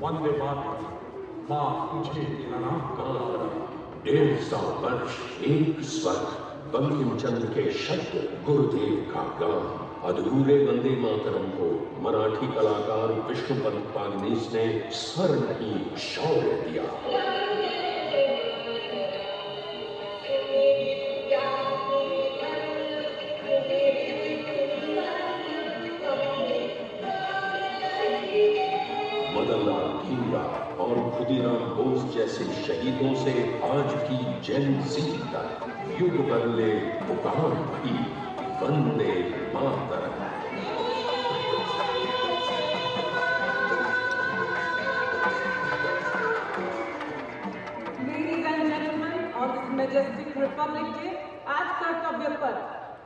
वंदे मातरम, माँ तुझे प्रणाम करता। 150 वर्ष एक स्वर, बंकिम चंद्र के शब्द, गुरुदेव का गान। अधूरे वंदे मातरम को मराठी कलाकार विष्णुपंत पागनीस ने स्वर नहीं शौर्य दिया। मदनलाल भीमराव और खुदीराम बोस जैसे शहीदों से आज की जेन ज़ी तक युग बदले पुकार भी Vande Mataram. Ladies and gentlemen, on this majestic Republic Day at Kartavya Path,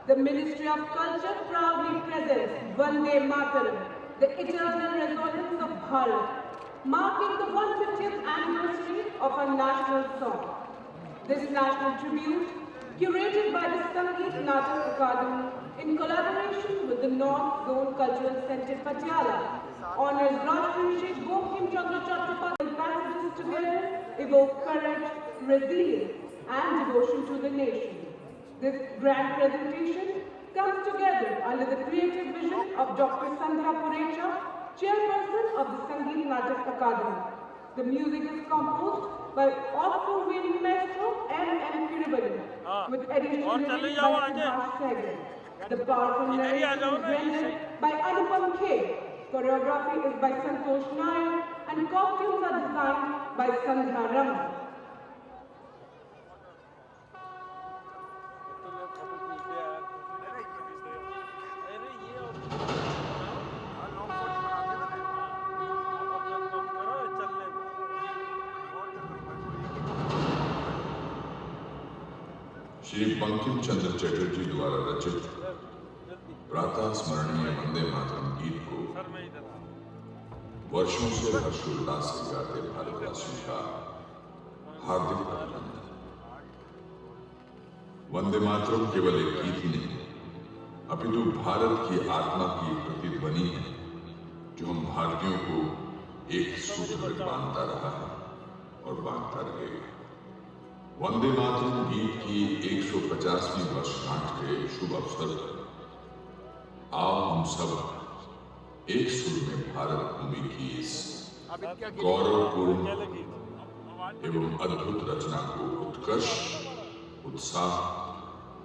the Ministry of Culture proudly presents Vande Mataram, the eternal resonance of Bharat. marking the 150th anniversary of our national song. This national tribute, curated by the Sangeet Natak Akademi in collaboration with the North Zone Cultural Centre Patiala, honors Rashtriya Sheikh Bankim Chandra Chattopadhyay's passages together evoke courage, resilience, and devotion to the nation. This grand presentation comes together under the creative vision of Dr. Sandhya Purecha, chairperson of the Sangeet Natak Akademi. The music is composed by award-winning maestro M.M. Kiribali, with additional lyrics by Subhash Sehgal. The powerful narration is rendered by Anupam K. Choreography is by Santosh Nair, and costumes are designed by Sandhya Raman. Shri Bankim Chandra Chatterjee द्वारा रचित प्रातः स्मरणीय वंदे मातरम गीत को वर्षों से हर्षोल्लास से गाते भारतवासियों का हार्दिक अभिनंदन। वंदे मातरम केवल एक गीत ही नहीं, अपितु भारत की आत्मा की प्रतिध्वनि है, जो हम भारतीयों को एक सूत्र में बांधता रहा है और बांधता रहेगा। वंदे मातरम गीत की 150वीं वर्षगांठ के शुभ अवसर पर आओ हम सब एक सुर में भारत भूमि की इस गौरवपूर्ण एवं अद्भुत रचना को उत्कर्ष, उत्साह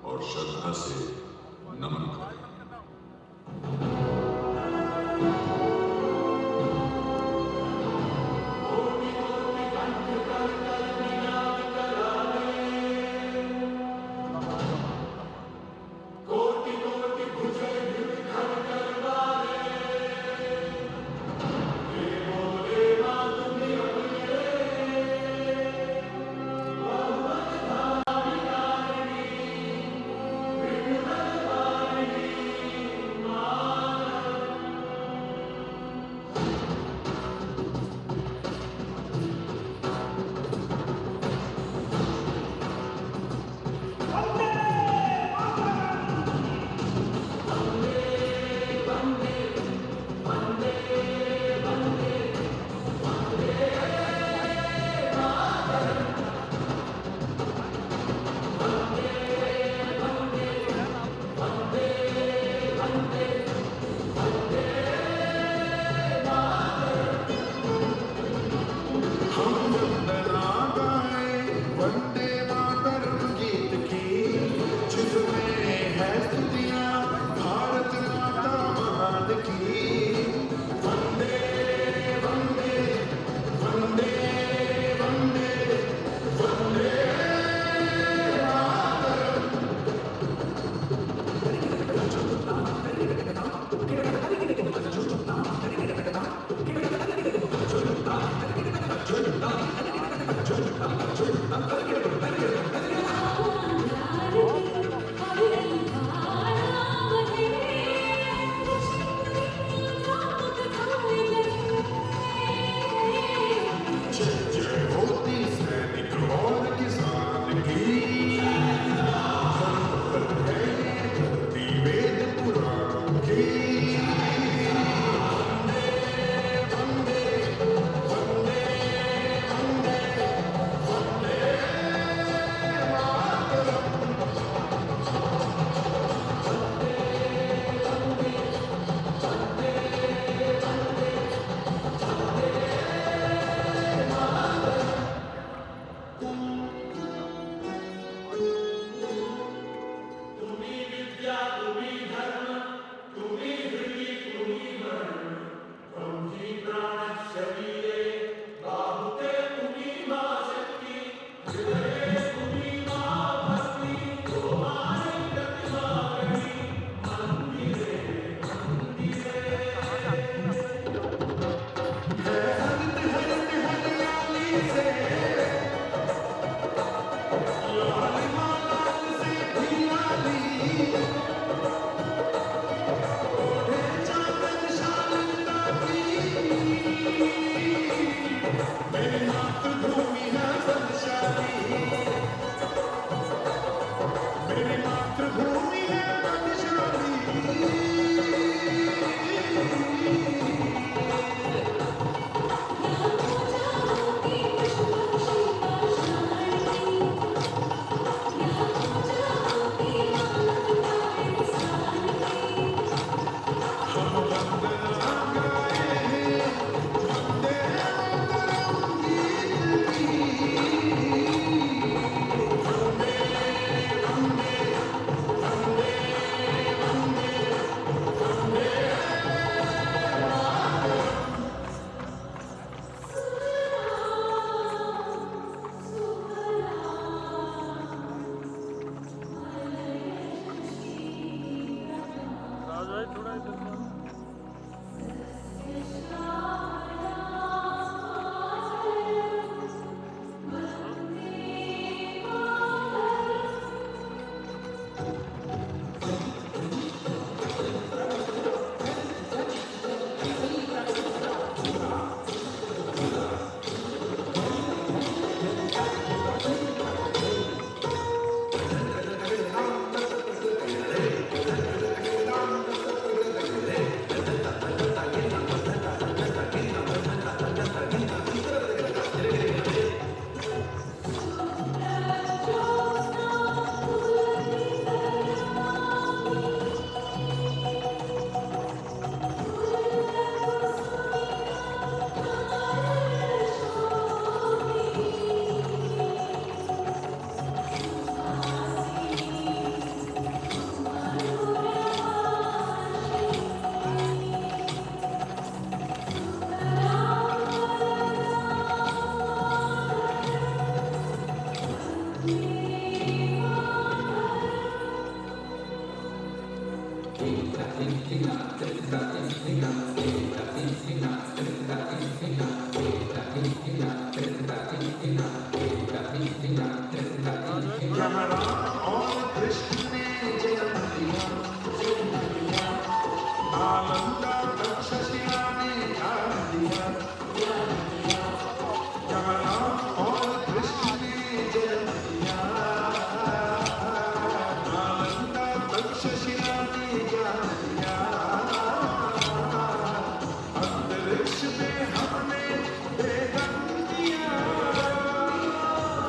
और श्रद्धा से नमन करें।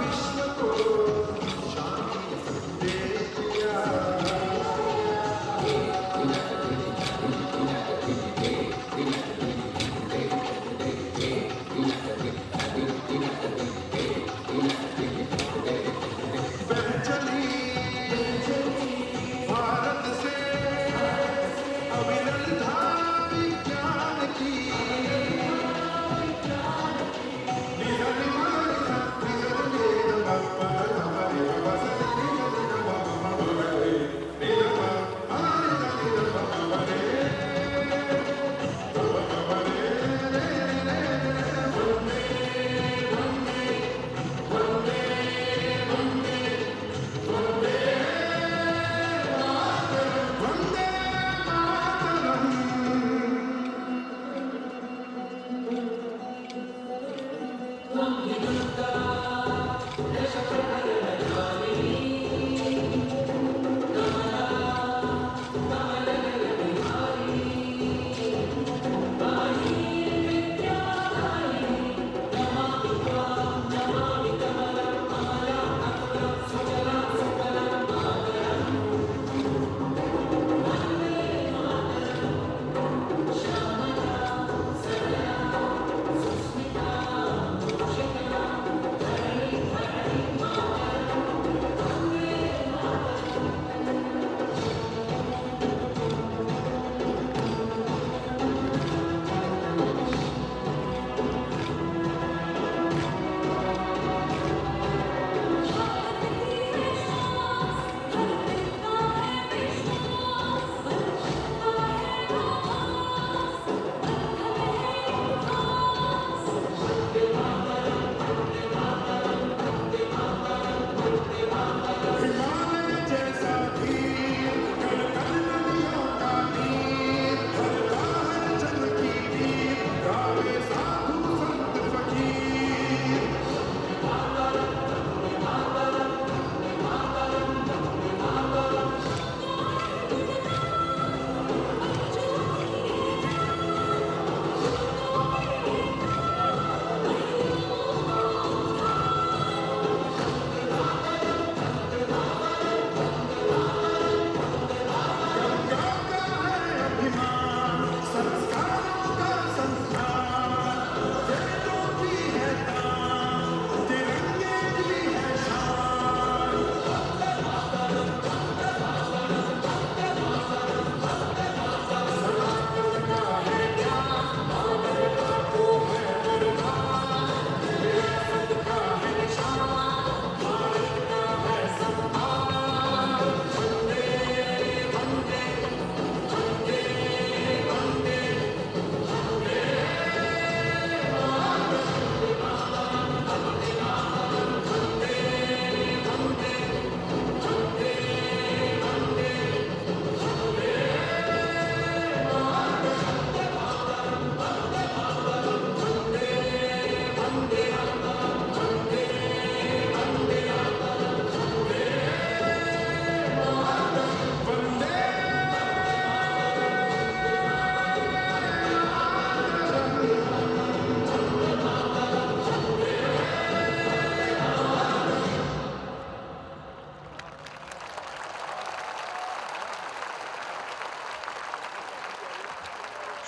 विश्व को शांति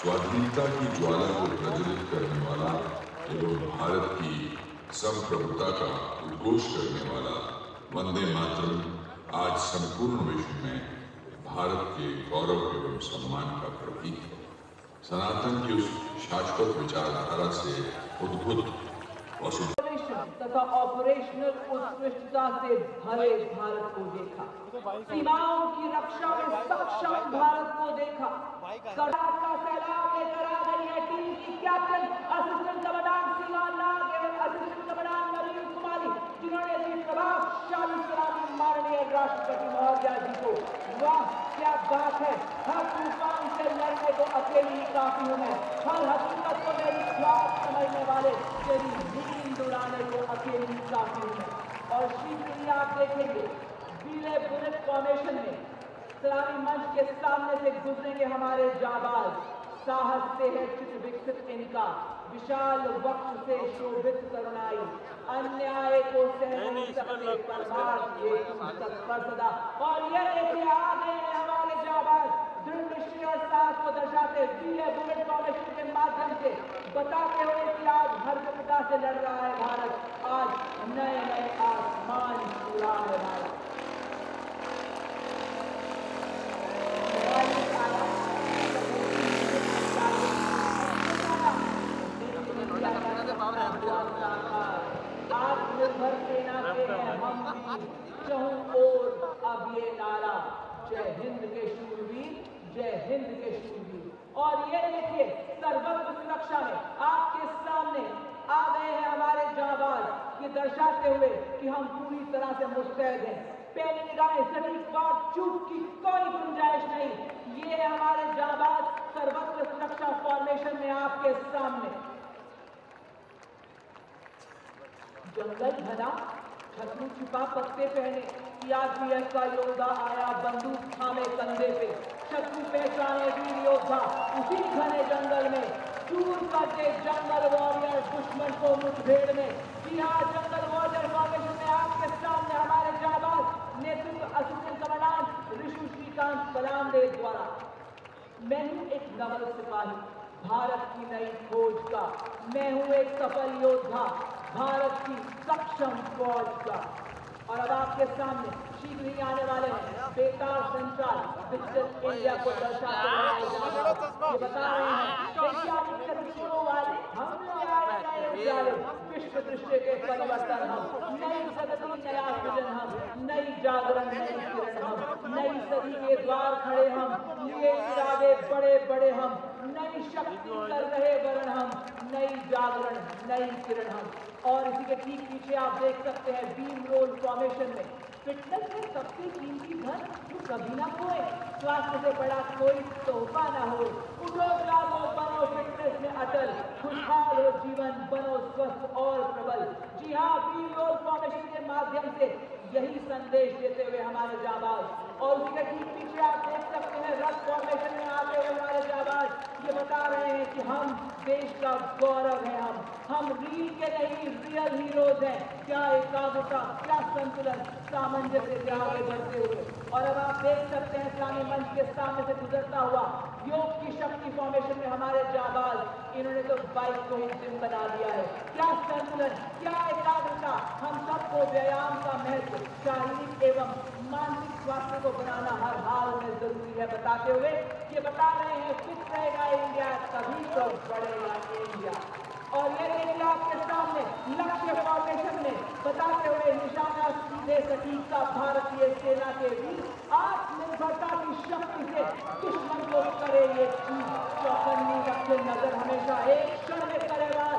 स्वाधीनता की ज्वाला को प्रज्वलित करने वाला एवं भारत की संप्रभुता का उद्घोष करने वाला वंदे मातरम आज संपूर्ण विश्व में भारत के गौरव एवं सम्मान का प्रतीक है। सनातन की उस शाश्वत विचारधारा से उद्भुत तथा ऑपरेशनल उत्कृष्टता से भरे भारत को देखा, सीमाओं की रक्षा में सक्षम भारत को देखा। सरकार का सैलाब लेकर आ गई है टीम की कैप्टन असिस्टेंट कमांडेंट सीमा नाग एवं असिस्टेंट कमांडेंट नवीन कुमारी, जिन्होंने दी प्रभावशाली सलामी माननीय राष्ट्रपति महोदया जी को। वाह क्या बात है, हर तूफान से लड़ने को अकेली काफी हूं मैं, हर हकीकत को मेरी ख्वाब समझने वाले तेरी नींद उड़ाने को अकेली काफी हूं मैं। और शीघ्र ही आप देखेंगे बीले बुलेट फॉर्मेशन में सलामी मंच के सामने से गुजरेंगे हमारे जाबाज, साहस से है चित विकसित इनका, विशाल वक्त से शोभित करुणाई, अन्याय को सहने सकते प्रभार ये तत्पर सदा। और ये देखिए आ गए हैं हमारे जाबाज, दृढ़ निश्चय और साहस को दर्शाते बीले बुलेट फॉर्मेशन के माध्यम से बताते हुए कि आज हर विपदा से लड़ रहा है भारत, आज नए नए आसमान छू है भारत। आत्मनिर्भर सेना के हैं हम भी, चहुं ओर अब ये नारा, जय हिंद के शूरवीर, जय हिंद के शूरवीर। और ये देखिए सर्वत्र सुरक्षा में आपके सामने आ गए हैं हमारे जाबाज, ये दर्शाते हुए कि हम पूरी तरह से मुस्तैद हैं, पहली निगाहें सटीक बात चूक की कोई गुंजाइश नहीं। ये हमारे जाबाज सर्वत्र सुरक्षा फॉर्मेशन में आपके सामने। जंगल घना, छतरू छिपा पत्ते पहने, सीआरपीएफ का योद्धा आया बंदूक थामे कंधे पे, शत्रु पहचाने वीर योद्धा उसी घने जंगल में, दूर करते जंगल वॉरियर दुश्मन को मुठभेड़ में। जी हाँ, जंगल वॉरियर फॉर्मेशन में आपके सामने हमारे जाबाज, नेतृत्व असिस्टेंट कमांडेंट ऋषि श्रीकांत कलामदेव द्वारा। मैं हूँ एक नवल सिपाही भारत की नई खोज का, मैं हूँ एक सफल योद्धा भारत की सक्षम फौज का। और अब आपके सामने शीघ्र ही आने वाले बेतार संचार डिजिटल इंडिया को दर्शाते हुए ये बता रहे हैं वैज्ञानिक तरीकों वाले हमने आए विश्व दृश्य के परिवर्तन हम, नई प्रगति नया सृजन हम, नई जागरण नई किरण हम, नई सदी के द्वार खड़े हम, लिए इरादे बड़े बड़े हम, नई शक्ति कर रहे वरण हम, नई जागरण नई किरण हम। और इसी के ठीक पीछे आप देख सकते हैं बीम रोल फॉर्मेशन में फिटनेस में सबसे कीमती धन जो कभी ना खोए, स्वास्थ्य से बड़ा कोई तोहफा ना हो। उठो जागो बनो फिटनेस में अटल, खुशहाल हो जीवन बनो स्वस्थ और प्रबल। जी हाँ, बीम रोल फॉर्मेशन के माध्यम से यही संदेश देते हुए हमारे जाबाज। और उसके ठीक पीछे आप देख सकते हैं रथ फॉर्मेशन में आते हुए हमारे जाबाज ये बता रहे हैं कि हम देश का गौरव है, हम रील के नहीं रियल हीरोज हैं। क्या एकाग्रता, क्या संतुलन, सामंजस्य से आगे बढ़ते हुए। और अब आप देख सकते हैं इस्लामी मंच के सामने से गुजरता हुआ योग की शक्ति फॉर्मेशन में हमारे जाबाज, इन्होंने तो बाइक को ही जिम बना दिया है। क्या संतुलन, क्या एकाग्रता, हम सबको व्यायाम का महत्व, शारीरिक एवं मानसिक स्वास्थ्य को बनाना हर हाल में जरूरी है बताते हुए ये बता रहे हैं फिट रहेगा इंडिया तभी तो बढ़ेगा इंडिया। और ये देखिए आपके सामने लक्ष्य फॉर्मेशन में बताते हुए निशाना सीधे सटीकता भारतीय सेना के वीर आत्मनिर्भरता की शक्ति से दुश्मन को करे ये चीज चौकन्नी रखे नजर हमेशा एक क्षण में करे बार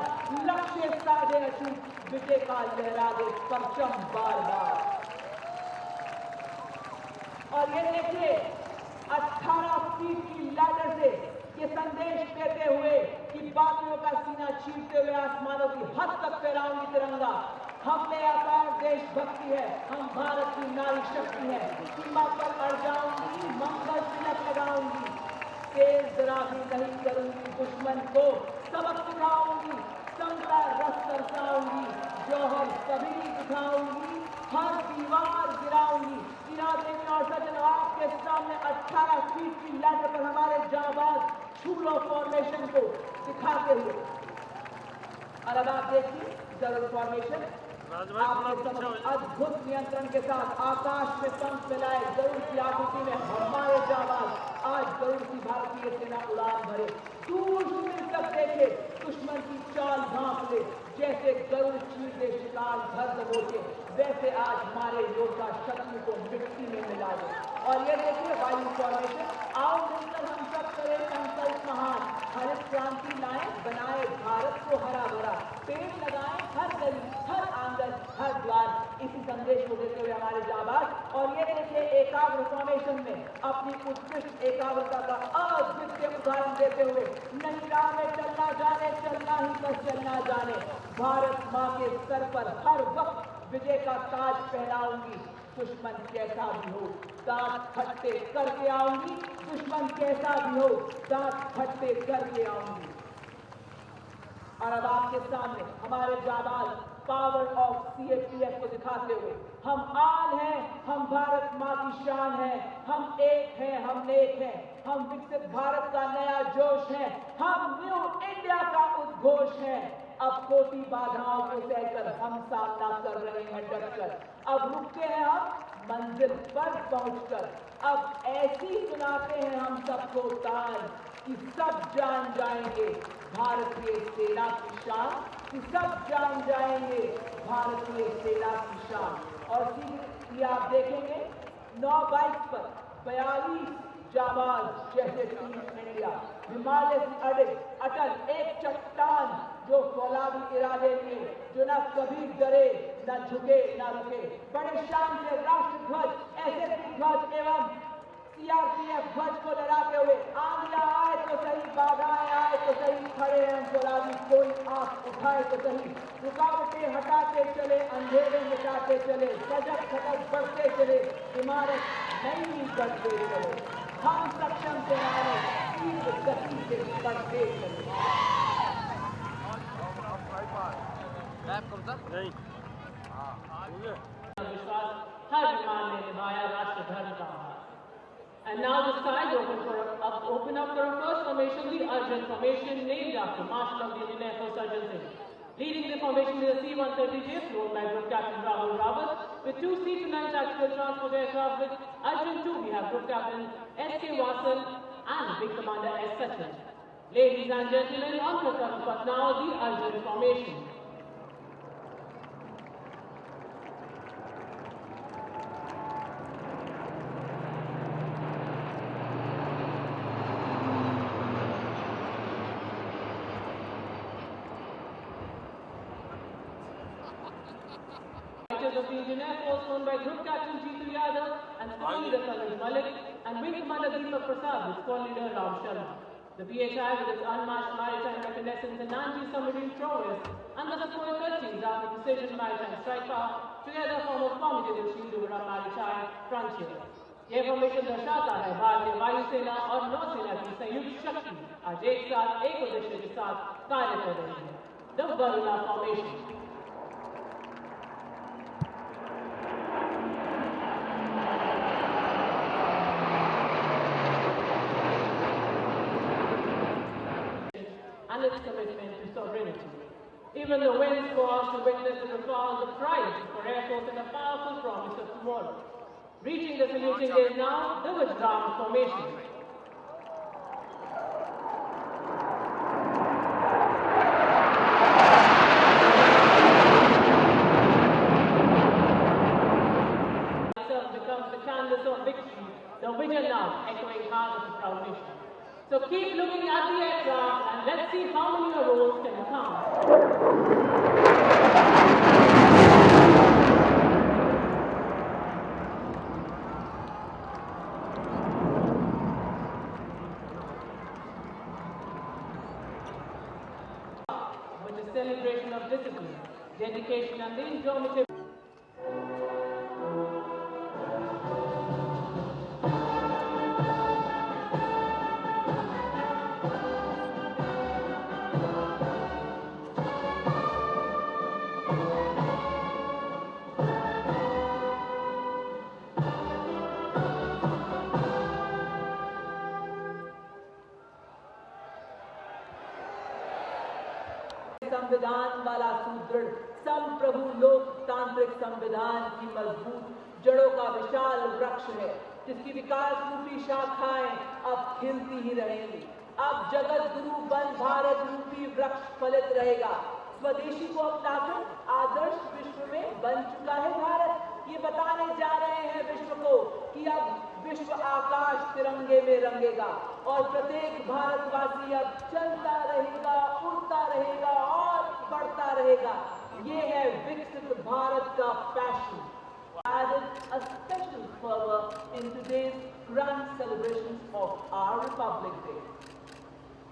लक्ष्य साधे अचूक विजय का लहरा दे परचम बार बार। और ये देखिए 18 फीट की लैडर से ये संदेश देते हुए कि बागियों का सीना चीरते हुए आसमानों की हद तक फहराऊंगी तिरंगा। हम में अपार देशभक्ति है, हम भारत की नारी शक्ति है। सीमा पर अड़ जाऊंगी, मंगल तिलक लगाऊंगी, तेज जरा भी नहीं करूंगी दुश्मन को, सबक सिखाऊंगी, समता रस बरसाऊंगी, जौहर सभी दिखाऊंगी, हर दीवार गिराऊंगी। इरादे में और सजन आप आपके सामने 18 फीट की लैंड पर हमारे जाबाज छूलो फॉर्मेशन को दिखाते हुए, और अब आप देखिए जरूर फॉर्मेशन आपके समझ अद्भुत नियंत्रण के साथ आकाश में पंख फैलाए जरूर की आकृति में हमारे जाबाज आज जरूर की भारतीय सेना उड़ान भरे, दूर दूर तक देखे, दुश्मन की चाल भांप ले, जैसे गरुड़ चीर दे शिकार घर दबोचे, वैसे आज हमारे योद्धा शत्रु को मिट्टी में मिला दे। और ये देखिए वायु फॉर्मेशन, आओ मिलकर हम सब करें संकल्प महान, हरित क्रांति लाएं, बनाए भारत को हरा भरा, पेड़ लगाएं हर गली हर आंगन हर द्वार, इसी संदेश को देते हुए हमारे जाबाज। और ये देखिए एकाग्र फॉर्मेशन में अपनी उत्कृष्ट एकाग्रता का अद्वितीय उदाहरण देते हुए, नहीं राह में चलना जाने, चलना ही बस चलना जाने, भारत माँ के सर पर हर वक्त विजय का ताज पहनाऊंगी, दुश्मन कैसा भी हो दांत खट्टे करके आऊंगी, दुश्मन कैसा भी हो दांत खट्टे करके आऊंगी। और अब आपके सामने हमारे जाबाज पावर ऑफ सीएपीएफ को दिखाते हुए, हम आन हैं, हम भारत माँ की शान हैं, हम एक हैं, हम नेक हैं, हम विकसित भारत का नया जोश है, हम न्यू इंडिया का उद्घोष है। अब कोटि बाधाओं को सहकर हम सामना कर रहे हैं डटकर, अब रुकते हैं हम मंजिल पर पहुंचकर, अब ऐसी सुनाते हैं हम सबको तान कि सब जान जाएंगे भारतीय सेना की शान, कि सब जान जाएंगे भारतीय सेना की शान। और सीधे आप देखेंगे 9 बाइक पर 42 जाबाज जैसे टीम इंडिया, हिमालय से अटल एक चट्टान जो फौलादी इरादे में, जो न कभी डरे न झुके न रुके, बड़े शान से राष्ट्र ध्वज एसएसबी ध्वज एवं सीआरपीएफ ध्वज को लहराते हुए, आंधियां आए तो सही, बाधाएं आए तो सही, खड़े हैं फौलादी, कोई आंख उठाए तो सही, रुकावटें हटाते चले, अंधेरे मिटाते चले, सजग सजग बढ़ते चले, इमारत नहीं बढ़ते चले, हम सक्षम सेनाएं तीव्र गति से बढ़ते चले। विश्वास हर विमान ने निभाया राष्ट्र धर्म का आधार। And now the skies open up for a first formation, the Arjun formation, named after Marshal of the Indian Air Force Arjun Singh. Leading the formation is a C-130J flown by Group Captain Rahul Rawat, with 2 C-9 tactical transport aircraft. With Arjun 2, we have Group Captain S.K. Vasan and Big Commander S. Sachin. Ladies and gentlemen, on the front of us now, the Arjun formation. Of the Indian Air Force, flown by Group Captain Jeetu Yadav and Squad Leader Khalid Malik, and Wing Commander Deepak Prasad with Squad Leader Ram Sharma. The PHI, with its unmatched maritime reconnaissance and anti-submarine prowess, and the Sukhoi 30s after precision maritime strike power, together form a formidable shield over our maritime frontier. यह formation दर्शाता है भारतीय वायुसेना और नौसेना की संयुक्त शक्ति आज एक साथ एक उद्देश्य के साथ कार्य कर रही है। The Varuna formation. And its commitment to sovereignty. Even the winds pause to witness the fall of the pride for Air Force and a powerful promise of tomorrow. Reaching the saluting days now, the Vajram formation. Itself becomes the canvas of victory, the Vijayanath echoing heart of the proud nation. So keep looking at the aircraft and let's see how many rolls can count. With the celebration of discipline, dedication and the indomitable जान वाला सुदृढ़ संप्रभु लोकतांत्रिक संविधान की मजबूत जड़ों का विशाल वृक्ष है, जिसकी विकास रूपी शाखाएं अब खिलती ही रहेंगी। अब जगत गुरु बन भारत रूपी वृक्ष फलित रहेगा। स्वदेशी को अपनाकर आदर्श विश्व में बन चुका है भारत। ये बताने जा रहे हैं विश्व को कि अब विश्व आकाश तिरंगे में रंगेगा और प्रत्येक भारतवासी अब चलता रहेगा, उड़ता रहेगा और बढ़ता रहेगा। ये है विकसित भारत का passion. Added a special fervor in today's grand celebrations of our Republic Day.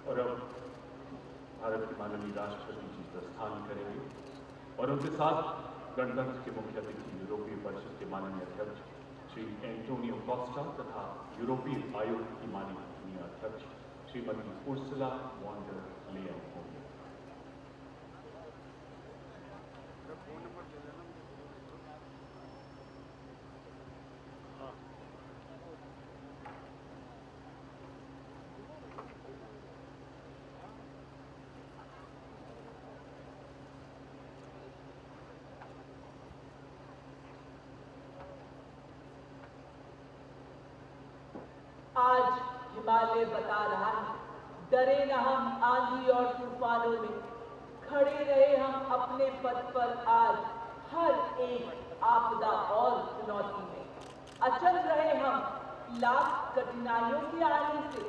और अब भारत के माननीय राष्ट्रपति जी प्रस्थान करेंगे और उनके साथ गणतंत्र के मुख्य अतिथि यूरोपीय परिषद के माननीय अध्यक्ष श्री एंटोनियो कॉस्टा तथा यूरोपीय आयोग की माननीय अध्यक्ष Shrimati Ursula von der Leyen होंगे। आज हिमालय बता रहा है, डरे न हम आंधी और तूफानों में, खड़े रहे हम अपने पद पर आज हर एक आपदा और चुनौती में। अचल रहे हम लाख कठिनाइयों के आने से,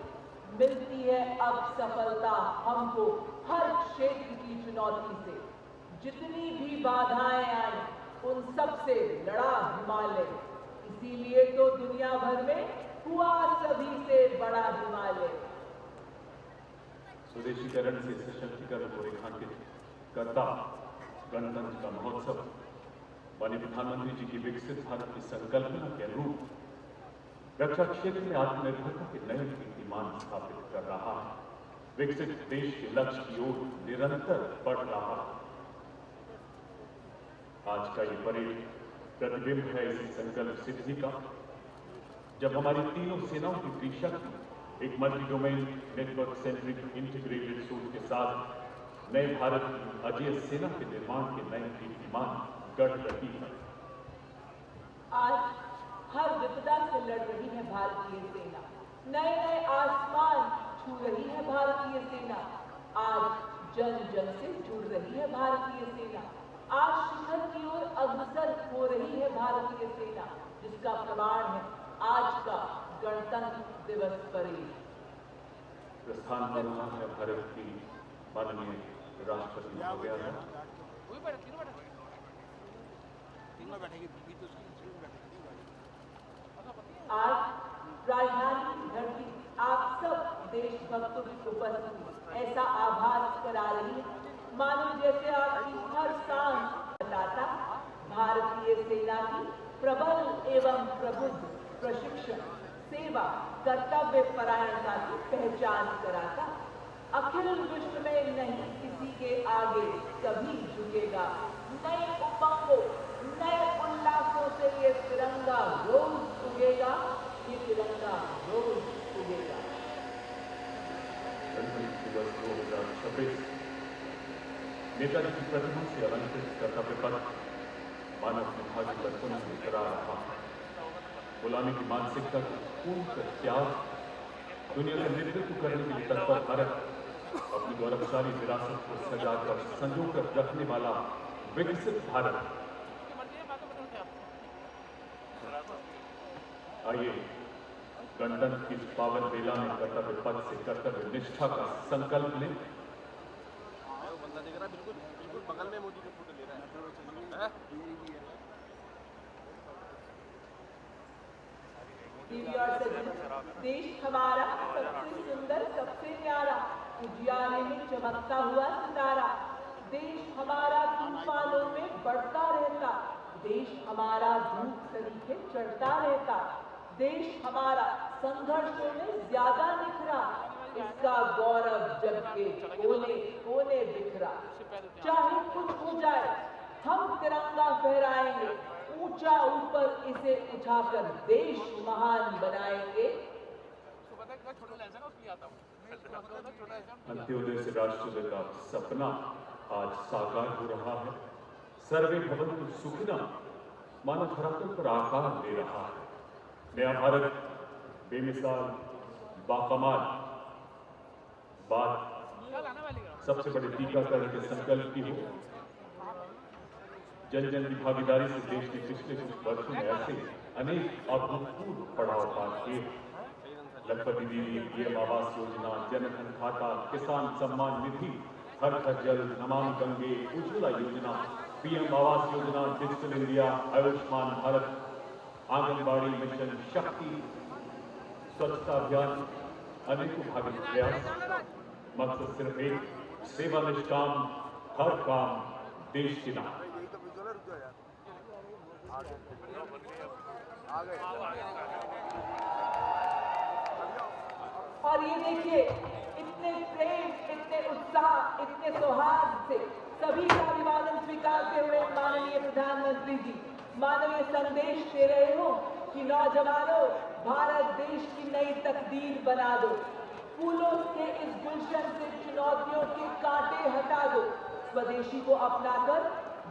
मिलती है अब सफलता हमको हर क्षेत्र की चुनौती से। जितनी भी बाधाएं आए उन सब से लड़ा हिमालय, इसीलिए तो दुनिया भर में हुआ सभी से बड़ा हिमालय। स्वदेशीकरण से सशक्तिकरण को रेखांकित करता गणतंत्र का महोत्सव माननीय प्रधानमंत्री जी की विकसित भारत की संकल्पना के अनुरूप रक्षा क्षेत्र में आत्मनिर्भरता के नए कीर्तिमान स्थापित कर रहा है। विकसित देश के लक्ष्य की ओर निरंतर बढ़ रहा है। आज का ये परेड प्रतिबिंब है इसी संकल्प सिद्धि का, जब हमारी तीनों सेनाओं की त्रिशक्ति एक multi domain network centric integrated सोच के साथ नए भारत की अजेय सेना के निर्माण के नए कीर्तिमान गढ़ रही है। आज हर विपदा से लड़ रही है भारतीय सेना, नए नए आसमान छू रही है भारतीय सेना। आज जन जन से जुड़ रही है भारतीय सेना। आज शिखर की ओर अग्रसर हो रही है भारतीय सेना, जिसका प्रमाण है आज का गणतंत्र दिवस परेड। प्रस्थान कर रहा है भारत की माननीय राष्ट्रपति महोदया। आज राजधानी की धरती आप सब देशभक्तों की उपस्थिति ऐसा आभास करा रही है, मानो जैसे आपकी हर सांस बताता भारतीय सेना की प्रबल एवं प्रबुद्ध प्रशिक्षण, सेवा, कर्तव्य परायणता की पहचान कराता। अखिल विश्व में नहीं किसी के आगे कभी झुकेगा। नए उमंगों, नए उल्लासों से ये तिरंगा रोज उगेगा, ये तिरंगा रोज उगेगा। गणतंत्र दिवस 2026 नेताजी की प्रतिमा से अलंकृत कर्तव्य पथ मानव निर्भाग्य पर पुनः मुस्कुरा रहा है। गुलामी की मानसिकता को पूर्ण त्याग दुनिया का नेतृत्व करने के लिए तत्पर भारत अपनी गौरवशाली विरासत को सजाकर संजोकर रखने वाला विकसित भारत। आइए गणतंत्र की पावन बेला में कर्तव्य पथ से कर्तव्य निष्ठा का संकल्प लें। बिल्कुल बगल में मोदी का फोटो ले रहा है। देश हमारा सबसे सुंदर, सबसे न्यारा, उजियारे में चमकता हुआ सितारा। देश हमारा तूफानों में बढ़ता रहता, देश हमारा धूप सरीखे चढ़ता रहता। देश हमारा संघर्षों में ज्यादा निखरा, इसका गौरव जग के कोने कोने बिखरा। चाहे कुछ हो जाए हम तिरंगा फहराएंगे, ऊंचा ऊपर इसे उठाकर देश महान बनाएंगे। अंत्योदय से राष्ट्रोदय का सपना आज साकार हो रहा है। सर्वे भवन्तु सुखिनः मानव धरातल पर आकार ले रहा है। नया भारत बेमिसाल बाकमाल। बात सबसे बड़े टीकाकरण के संकल्प की हो। जन जन की भागीदारी से देश के पिछले कुछ वर्षों में ऐसे अनेक अभूतपूर्व पड़ाव पार किए। लखपति दीदी, पीएम आवास योजना, जनधन खाता, किसान सम्मान निधि, हर घर जल, नमामि गंगे, उज्ज्वला योजना, PM Awas Yojana, digital India, Ayushman Bharat, anganwadi mission शक्ति, स्वच्छता अभियान, अनेकों भागीदारी प्रयास। मकसद सिर्फ एक, सेवा निष्काम, हर काम देश के नाम। और ये देखिए, इतने प्रेम, इतने उत्साह, इतने सौहार्द से सभी का अभिवादन स्वीकारते हुए माननीय प्रधानमंत्री जी मानवीय संदेश दे रहे हो कि नौजवानों, भारत देश की नई तकदीर बना दो। फूलों के इस गुलशन से चुनौतियों के कांटे हटा दो। स्वदेशी को अपनाकर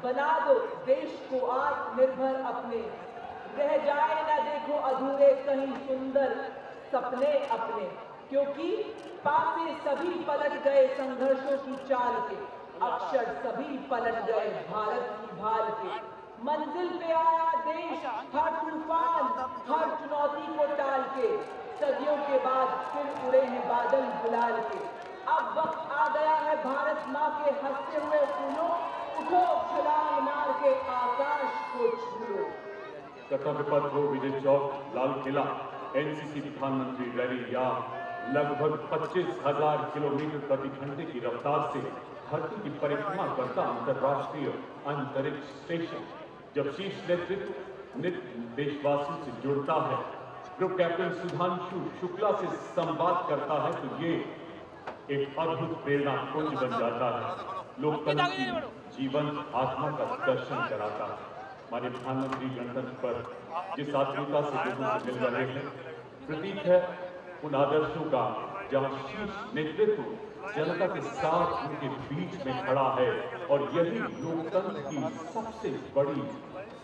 बना दो देश को आत्मनिर्भर अपने। रह जाए ना देखो अधूरे कहीं सुंदर सपने अपने, क्योंकि पासे सभी पलट गए संघर्षों की चाल के, अक्षर सभी पलट गए भारत की भाल के। मंजिल पे आया देश हर तूफान, हर चुनौती को टाल के, सदियों के बाद फिर उड़े हैं बादल गुलाल के। अब वक्त आ गया है भारत माँ के हंसते हुए फूलों, उठो छलांग मार के आकाश को छू लो। कर्तव्य पथ हो, विजय चौक, लाल किला, एनसीसी प्रधानमंत्री रैली या लगभग 25,000 किलोमीटर प्रति घंटे की रफ्तार से धरती की परिक्रमा करता अंतर्राष्ट्रीय अंतरिक्ष स्टेशन जब शीर्ष नेतृत्व नित्य देशवासियों से जुड़ता है, ग्रुप कैप्टन सुधांशु शुक्ला से संवाद करता है, तो ये एक अद्भुत प्रेरणा पुंज बन जाता है। लोकतंत्र की जीवन आत्मा का दर्शन कराता है। हमारे प्रधानमंत्री गणतंत्र पर जिस आत्मीयता से लोगों से मिल रहे हैं, प्रतीक है उन आदर्शों का जहां शीर्ष नेतृत्व जनता के साथ उनके बीच में खड़ा है, और यही लोकतंत्र की सबसे बड़ी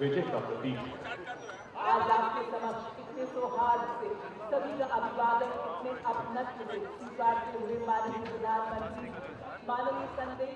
विजय का प्रतीक है। आज आपके समक्ष इतने सौहार्द से सभी का अभिवादन, इतने अपनत्व से स्वीकारते हुए माननीय प्रधानमंत्री मानवीय संदेश